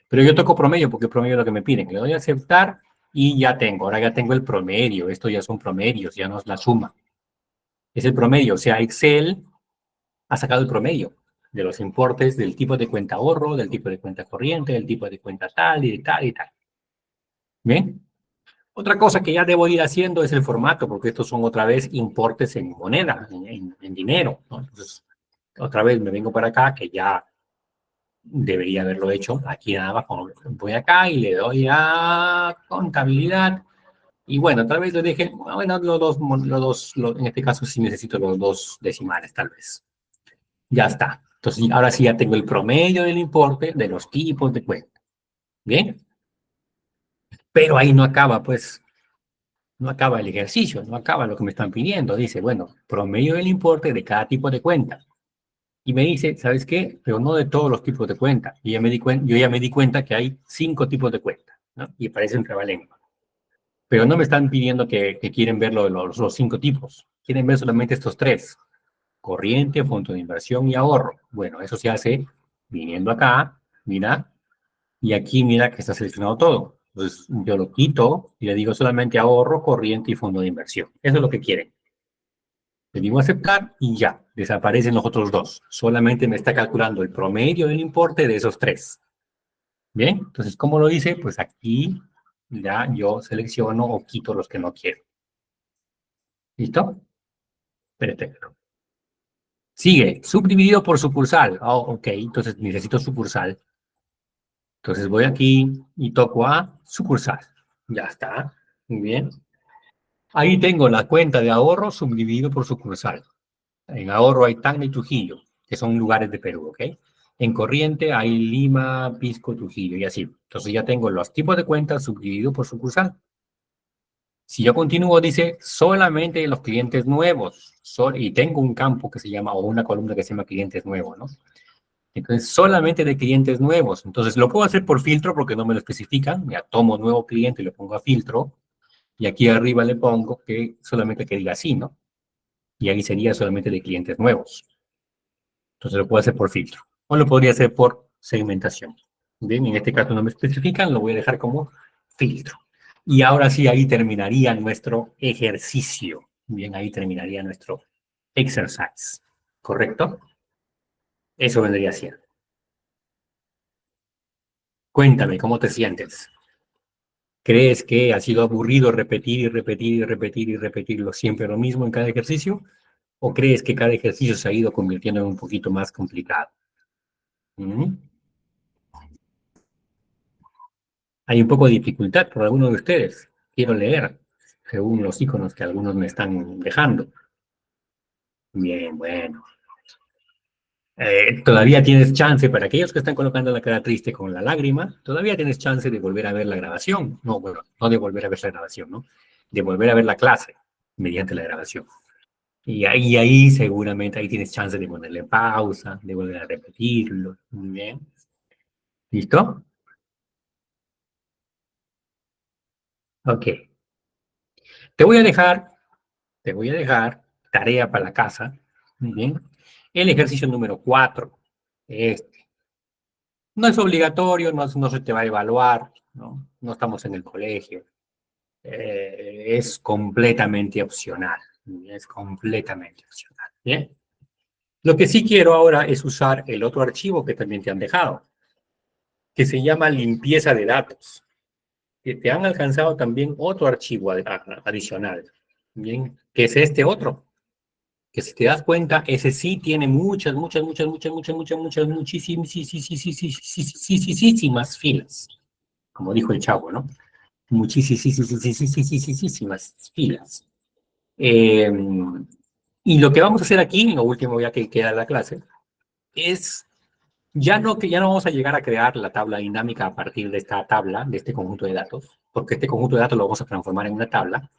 Pero yo toco promedio porque promedio es lo que me piden. Le doy a aceptar y ya tengo. Ahora ya tengo el promedio. Esto ya son promedios, ya no es la suma. Es el promedio. O sea, Excel ha sacado el promedio de los importes del tipo de cuenta ahorro, del tipo de cuenta corriente, del tipo de cuenta tal y tal y tal. ¿Bien? Otra cosa que ya debo ir haciendo es el formato, porque estos son otra vez importes en moneda, en dinero, ¿no? Entonces, otra vez me vengo para acá, que ya debería haberlo hecho. Aquí nada más voy acá y le doy a contabilidad. Y bueno, tal vez lo deje, bueno, en este caso sí necesito los 2 decimales, tal vez. Ya está. Entonces, ahora sí ya tengo el promedio del importe de los tipos de cuenta. ¿Bien? Pero ahí no acaba, pues, no acaba el ejercicio, no acaba lo que me están pidiendo. Dice, bueno, promedio del importe de cada tipo de cuenta. Y me dice, ¿sabes qué? Pero no de todos los tipos de cuenta. Y yo ya me di cuenta que hay 5 tipos de cuenta, ¿no? Y parece un trabalengua. Pero no me están pidiendo que quieren ver los 5 tipos. Quieren ver solamente estos 3. Corriente, fondo de inversión y ahorro. Bueno, eso se hace viniendo acá, mira, y aquí mira que está seleccionado todo. Entonces yo lo quito y le digo solamente ahorro, corriente y fondo de inversión. Eso es lo que quieren. Le digo aceptar y ya, desaparecen los otros 2. Solamente me está calculando el promedio del importe de esos 3. Bien, entonces, ¿cómo lo dice? Pues aquí ya yo selecciono o quito los que no quiero. ¿Listo? Perfecto. Sigue, subdividido por sucursal. Oh, ok, entonces necesito sucursal. Entonces voy aquí y toco a sucursal. Ya está. Muy bien. Ahí tengo la cuenta de ahorro subdividido por sucursal. En ahorro hay Tacna y Trujillo, que son lugares de Perú, ¿ok? En corriente hay Lima, Pisco, Trujillo y así. Entonces ya tengo los tipos de cuentas subdivididos por sucursal. Si yo continúo, dice solamente los clientes nuevos. Y tengo un campo que se llama, o una columna que se llama clientes nuevos, ¿no? Entonces, solamente de clientes nuevos. Entonces, lo puedo hacer por filtro porque no me lo especifican. Ya tomo nuevo cliente y lo pongo a filtro. Y aquí arriba le pongo que solamente que diga así, ¿no? Y ahí sería solamente de clientes nuevos. Entonces, lo puedo hacer por filtro. O lo podría hacer por segmentación. Bien, en este caso no me especifican, lo voy a dejar como filtro. Y ahora sí, ahí terminaría nuestro ejercicio. Bien, ahí terminaría nuestro exercise. ¿Correcto? Eso vendría siendo. Cuéntame, ¿cómo te sientes? ¿Crees que ha sido aburrido repetir y repetir y repetir y repetirlo siempre lo mismo en cada ejercicio? ¿O crees que cada ejercicio se ha ido convirtiendo en un poquito más complicado? ¿Mm? Hay un poco de dificultad por algunos de ustedes. Quiero leer, según los iconos que algunos me están dejando. Bien, bueno. Todavía tienes chance, para aquellos que están colocando la cara triste con la lágrima, todavía tienes chance de volver a ver la grabación. No, bueno, no de volver a ver la grabación, ¿no? De volver a ver la clase mediante la grabación. Y ahí seguramente ahí tienes chance de ponerle pausa, de volver a repetirlo. Muy bien. ¿Listo? Ok. Te voy a dejar, te voy a dejar tarea para la casa. Muy bien. El ejercicio número 4. Este. No es obligatorio, no se te va a evaluar, ¿no? No estamos en el colegio. Es completamente opcional. Es completamente opcional. Bien. Lo que sí quiero ahora es usar el otro archivo que también te han dejado, que se llama limpieza de datos, que te han alcanzado también otro archivo adicional, bien, que es este otro, que si te das cuenta, ese sí tiene muchísimas filas, como dijo el chavo, ¿no? Muchísimas filas. Eh, y lo que vamos a hacer aquí, lo último ya que queda de la clase, es ya no vamos a llegar a crear la tabla dinámica a partir de esta tabla, de este conjunto de datos, porque este conjunto de datos lo vamos a transformar en una tabla,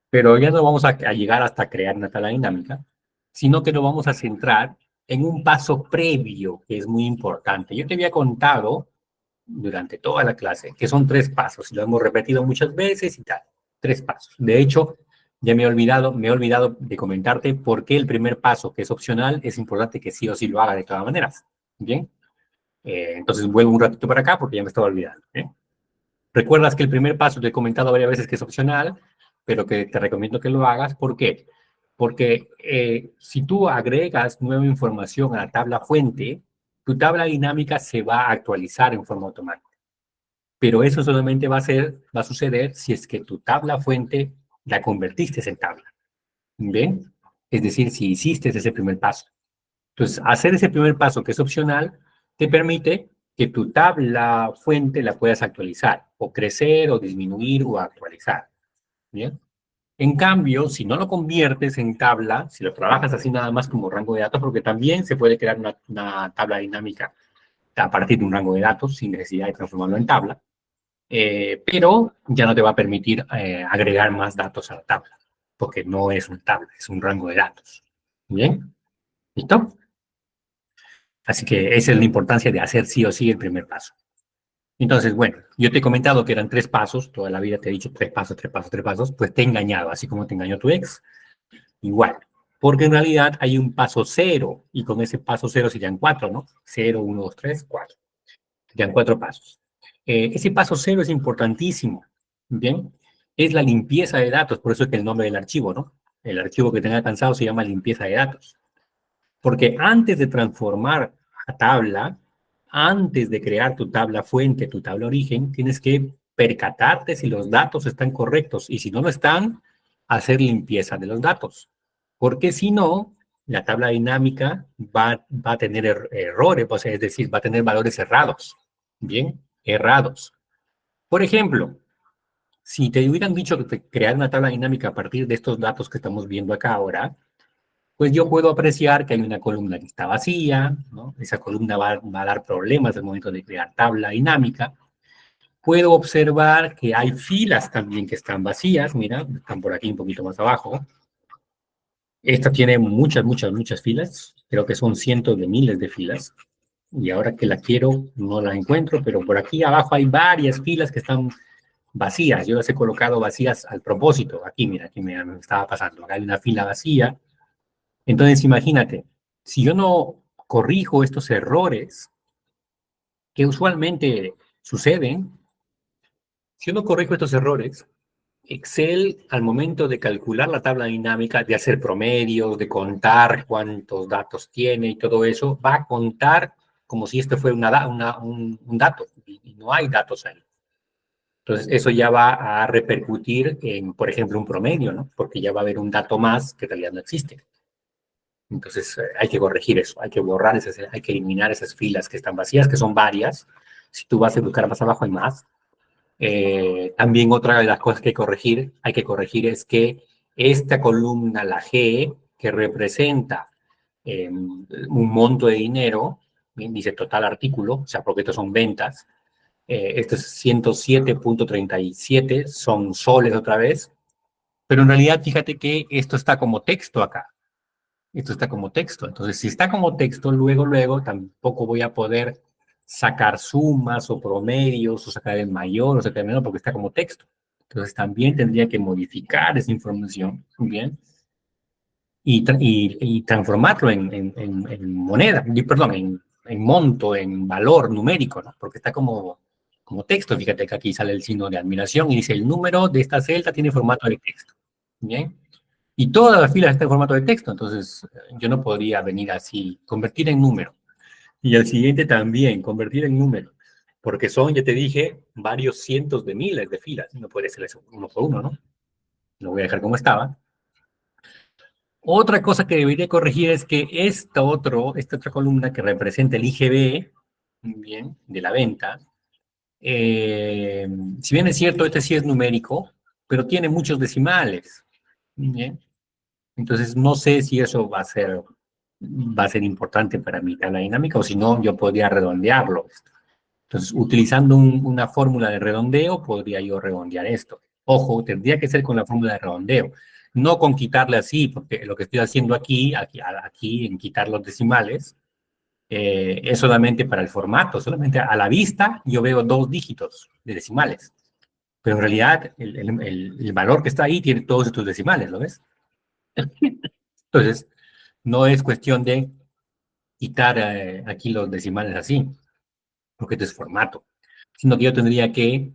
pero ya no vamos a llegar hasta crear una tabla dinámica, sino que nos vamos a centrar en un paso previo que es muy importante. Yo te había contado durante toda la clase que son 3 pasos, y lo hemos repetido muchas veces y tal, 3 pasos. De hecho, ya me he olvidado de comentarte por qué el primer paso, que es opcional, es importante que sí o sí lo haga de todas maneras. ¿Bien? Entonces vuelvo un ratito para acá porque ya me estaba olvidando. Recuerdas que el primer paso te he comentado varias veces que es opcional, pero que te recomiendo que lo hagas. ¿Por qué? Porque si tú agregas nueva información a la tabla fuente, tu tabla dinámica se va a actualizar en forma automática. Pero eso solamente va a suceder si es que tu tabla fuente la convertiste en tabla. ¿Bien? Es decir, si hiciste ese primer paso. Entonces, hacer ese primer paso, que es opcional, te permite que tu tabla fuente la puedas actualizar, o crecer, o disminuir, o actualizar. ¿Bien? En cambio, si no lo conviertes en tabla, si lo trabajas así nada más como rango de datos, porque también se puede crear una tabla dinámica a partir de un rango de datos sin necesidad de transformarlo en tabla, pero ya no te va a permitir agregar más datos a la tabla, porque no es una tabla, es un rango de datos. ¿Bien? ¿Listo? Así que esa es la importancia de hacer sí o sí el primer paso. Entonces, bueno, yo te he comentado que eran 3 pasos, toda la vida te he dicho 3 pasos, 3 pasos, 3 pasos, pues te he engañado, así como te engañó tu ex, igual. Porque en realidad hay un paso cero, y con ese paso cero serían 4, ¿no? 0, 1, 2, 3, 4. Serían 4 pasos. Ese paso cero es importantísimo, ¿bien? Es la limpieza de datos, por eso es que el nombre del archivo, ¿no? El archivo que tenga alcanzado se llama limpieza de datos. Porque antes de transformar a tabla, antes de crear tu tabla fuente, tu tabla origen, tienes que percatarte si los datos están correctos y si no lo están, hacer limpieza de los datos. Porque si no, la tabla dinámica va a tener errores, o sea, es decir, va a tener valores errados. Bien, errados. Por ejemplo, si te hubieran dicho que crear una tabla dinámica a partir de estos datos que estamos viendo acá ahora, pues yo puedo apreciar que hay una columna que está vacía, ¿no? Esa columna va a dar problemas al momento de crear tabla dinámica. Puedo observar que hay filas también que están vacías, mira, están por aquí un poquito más abajo. Esta tiene muchas filas, creo que son cientos de miles de filas, y ahora que la quiero no la encuentro, pero por aquí abajo hay varias filas que están vacías. Yo las he colocado vacías al propósito. Aquí, mira, aquí me estaba pasando. Acá hay una fila vacía. Entonces, imagínate, si yo no corrijo estos errores que usualmente suceden, Si uno corrige estos errores, Excel, al momento de calcular la tabla dinámica, de hacer promedios, de contar cuántos datos tiene y todo eso, va a contar como si esto fuera un dato, y no hay datos ahí. Entonces, eso ya va a repercutir en, por ejemplo, un promedio, ¿no? Porque ya va a haber un dato más que en realidad no existe. Entonces, hay que corregir eso, hay que borrar esas, hay que eliminar esas filas que están vacías, que son varias. Si tú vas a buscar más abajo, hay más. También otra de las cosas que hay que corregir es que esta columna, la G, que representa un monto de dinero, bien, dice total artículo, o sea, porque estos son ventas, estos 107.37 son soles otra vez, pero en realidad fíjate que esto está como texto acá. Esto está como texto. Entonces, si está como texto, luego, tampoco voy a poder sacar sumas o promedios o sacar el mayor o sacar el menor porque está como texto. Entonces, también tendría que modificar esa información, ¿bien? Y transformarlo en moneda, perdón, en monto, en valor numérico, ¿no? Porque está como texto. Fíjate que aquí sale el signo de admiración y dice el número de esta celda tiene formato de texto, ¿bien? Y todas las filas están en formato de texto, entonces yo no podría venir así, convertir en número. Y el siguiente también, convertir en número. Porque son, ya te dije, varios cientos de miles de filas. No puede ser eso uno por uno, ¿no? Lo voy a dejar como estaba. Otra cosa que debería corregir es que esta otra columna que representa el IGB, bien, de la venta, eh, si bien es cierto, este sí es numérico, pero tiene muchos decimales. Bien. Entonces, no sé si eso va a ser importante para mi tabla dinámica o si no, yo podría redondearlo. Entonces, utilizando una fórmula de redondeo, podría yo redondear esto. Ojo, tendría que ser con la fórmula de redondeo, no con quitarle así, porque lo que estoy haciendo aquí en quitar los decimales, es solamente para el formato, solamente a la vista yo veo 2 dígitos de decimales, pero en realidad el valor que está ahí tiene todos estos decimales, ¿lo ves? Entonces, no es cuestión de quitar aquí los decimales así, porque esto es formato, sino que yo tendría que,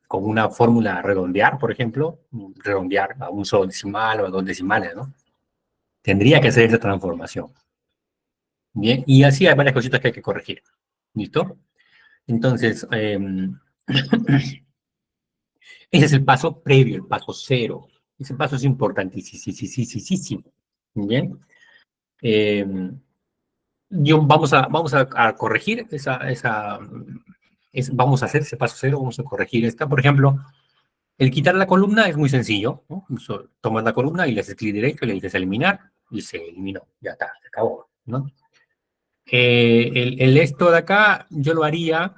con una fórmula redondear, por ejemplo, redondear a un solo decimal o a 2 decimales, ¿no? Tendría que hacer esa transformación. Bien, y así hay varias cositas que hay que corregir. ¿Listo? Entonces, ese es el paso previo, el paso cero. Ese paso es importantísimo. Bien. Eh, vamos a corregir vamos a hacer ese paso cero, vamos a corregir esta. Por ejemplo, el quitar la columna es muy sencillo, ¿no? Tomas la columna y le haces clic derecho, le dices eliminar y se eliminó. Ya está, se acabó, ¿no? El esto de acá yo lo haría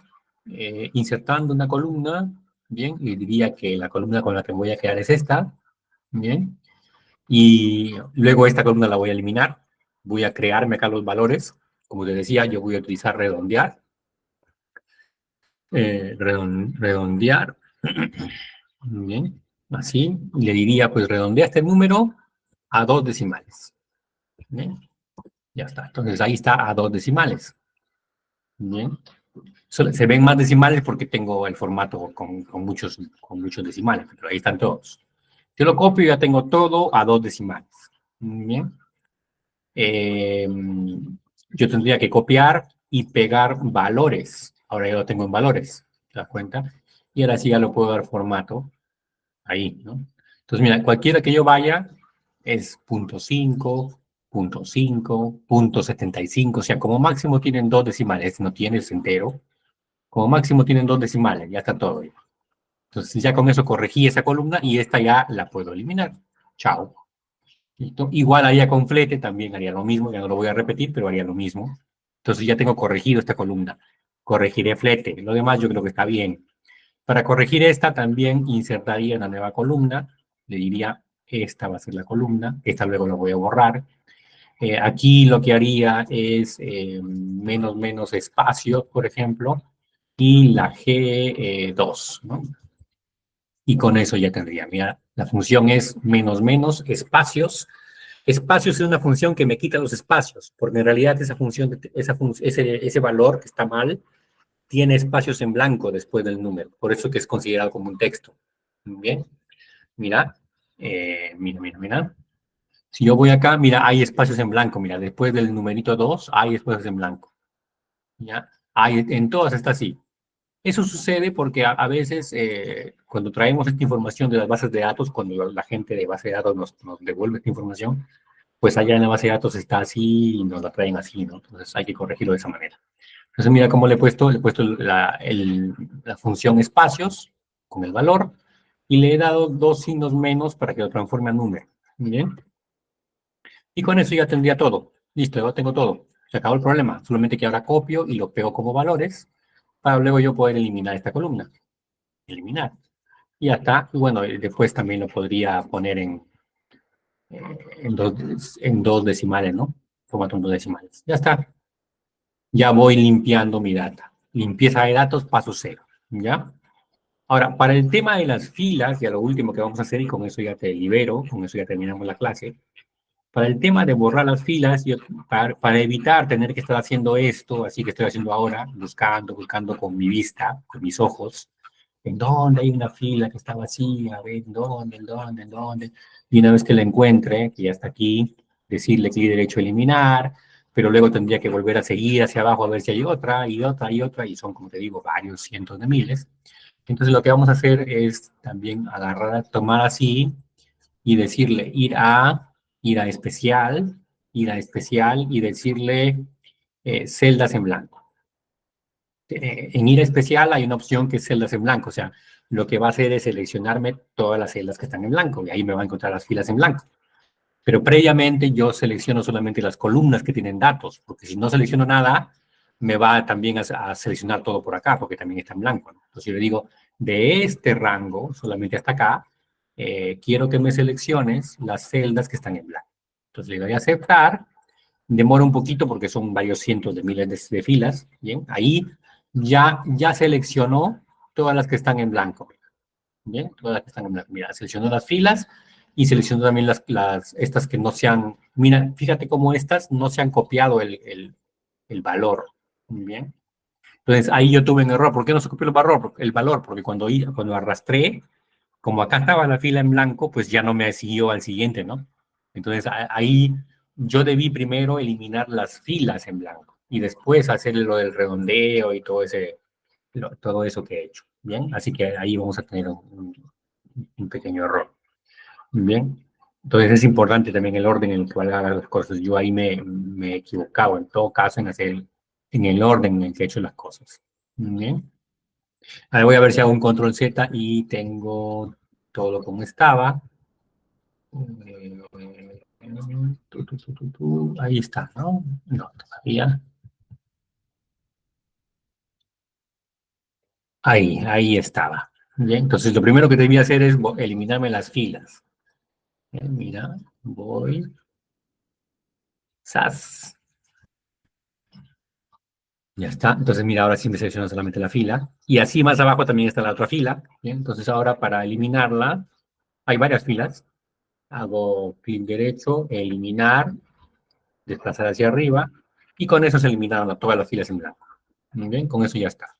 insertando una columna, ¿bien? Y diría que la columna con la que voy a quedar es esta, ¿bien? Y luego esta columna la voy a eliminar. Voy a crearme acá los valores. Como te decía, yo voy a utilizar redondear. Redondear. Bien, así. Le diría, pues redondea este número a 2 decimales. Bien, ya está. Entonces ahí está a 2 decimales. Bien. Se ven más decimales porque tengo el formato con muchos decimales, pero ahí están todos. Yo lo copio y ya tengo todo a 2 decimales. Bien. Eh, yo tendría que copiar y pegar valores. Ahora ya lo tengo en valores, ¿te das cuenta? Y ahora sí ya lo puedo dar formato ahí, ¿no? Entonces, mira, cualquiera que yo vaya es .5, .5, .75, o sea, como máximo tienen 2 decimales, no tienes entero, como máximo tienen 2 decimales, ya está todo. Entonces, ya con eso corregí esa columna y esta ya la puedo eliminar. Chao. ¿Listo? Igual haría con flete, también haría lo mismo, ya no lo voy a repetir, pero haría lo mismo. Entonces ya tengo corregido esta columna. Corregiré flete. Lo demás yo creo que está bien. Para corregir esta también insertaría una nueva columna. Le diría, esta va a ser la columna. Esta luego la voy a borrar. Aquí lo que haría es menos espacios, por ejemplo, y la G2, ¿no? Y con eso ya tendría. Mira, la función es menos espacios. Espacios es una función que me quita los espacios, porque en realidad ese valor que está mal tiene espacios en blanco después del número, por eso que es considerado como un texto. Bien, mira, mira. Si yo voy acá, mira, hay espacios en blanco, mira, después del numerito 2 hay espacios en blanco. ¿Ya? Hay, en todas está así. Eso sucede porque a veces cuando traemos esta información de las bases de datos, cuando la gente de base de datos nos devuelve esta información, pues allá en la base de datos está así y nos la traen así, ¿no? Entonces hay que corregirlo de esa manera. Entonces mira cómo le he puesto la función espacios con el valor y le he dado dos signos menos para que lo transforme a número. Bien. Y con eso ya tendría todo. Listo, ya tengo todo. Se acabó el problema. Solamente que ahora copio y lo pego como valores para luego yo poder eliminar esta columna. Eliminar. Y ya está. Y bueno, después también lo podría poner en dos decimales, ¿no? Formato en dos decimales. Ya está. Ya voy limpiando mi data. Limpieza de datos, paso cero. ¿Ya? Ahora, para el tema de las filas, ya lo último que vamos a hacer, y con eso ya te libero, con eso ya terminamos la clase. Para el tema de borrar las filas, para evitar tener que estar haciendo esto, así que estoy haciendo ahora, buscando con mi vista, con mis ojos, en dónde hay una fila que está vacía, a ver, en dónde. Y una vez que la encuentre, que ya está aquí, decirle clic derecho eliminar, pero luego tendría que volver a seguir hacia abajo a ver si hay otra, y otra, y otra, y son, como te digo, varios cientos de miles. Entonces lo que vamos a hacer es también agarrar, tomar así, y decirle ir a especial, y decirle celdas en blanco. En ir a especial hay una opción que es celdas en blanco, o sea, lo que va a hacer es seleccionarme todas las celdas que están en blanco y ahí me va a encontrar las filas en blanco. Pero previamente yo selecciono solamente las columnas que tienen datos, porque si no selecciono nada, me va también a seleccionar todo por acá, porque también está en blanco, ¿no? Entonces yo le digo, de este rango, solamente hasta acá, quiero que me selecciones las celdas que están en blanco. Entonces le doy a aceptar, demora un poquito porque son varios cientos de miles de filas, ¿bien? Ahí ya seleccionó todas las que están en blanco. Bien, todas las que están en blanco. Mira, selecciono las filas y selecciono también estas que no se han, mira, fíjate cómo estas no se han copiado el valor. Bien. Entonces ahí yo tuve un error. ¿Por qué no se copió el valor? Porque cuando arrastré, como acá estaba la fila en blanco, pues ya no me siguió al siguiente, ¿no? Entonces ahí yo debí primero eliminar las filas en blanco y después hacer lo del redondeo y todo eso que he hecho. Bien, así que ahí vamos a tener un pequeño error. Bien, entonces es importante también el orden en el cual haga las cosas. Yo ahí me he equivocado en todo caso en hacer en el orden en el que he hecho las cosas. Bien, ahora voy a ver si hago un control Z y tengo todo como estaba. Ahí está, ¿no? No, todavía. Ahí estaba. Bien, entonces lo primero que debía hacer es eliminarme las filas. Mira, voy. ¡Sas! Ya está. Entonces, mira, ahora sí me selecciona solamente la fila. Y así más abajo también está la otra fila. Bien, entonces ahora para eliminarla, hay varias filas. Hago clic derecho, eliminar, desplazar hacia arriba. Y con eso se eliminaron todas las filas en blanco. Muy bien, con eso ya está.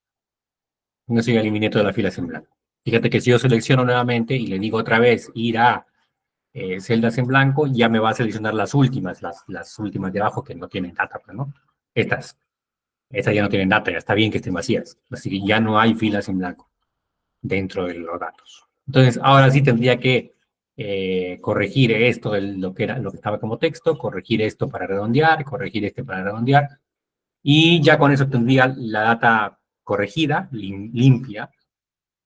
Con eso ya eliminé todas las filas en blanco. Fíjate que si yo selecciono nuevamente y le digo otra vez ir a celdas en blanco, ya me va a seleccionar las últimas, las últimas de abajo que no tienen data, ¿no? Estas. Estas ya no tienen data, ya está bien que estén vacías. Así que ya no hay filas en blanco dentro de los datos. Entonces, ahora sí tendría que corregir esto de lo que estaba como texto, corregir esto para redondear, corregir este para redondear. Y ya con eso tendría la data corregida, limpia.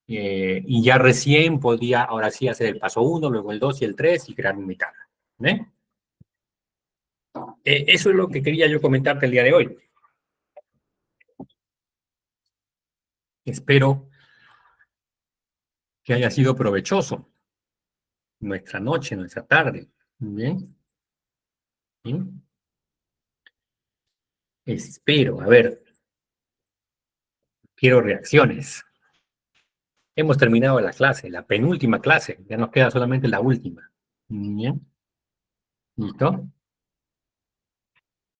Y ya recién podría, ahora sí, hacer el paso 1, luego el 2 y el 3 y crear mi tabla. ¿Ve? Eso es lo que quería yo comentarte el día de hoy. Espero que haya sido provechoso nuestra noche, nuestra tarde. Bien, bien. Espero, a ver, quiero reacciones. Hemos terminado la clase, la penúltima clase, ya nos queda solamente la última. Bien, ¿listo?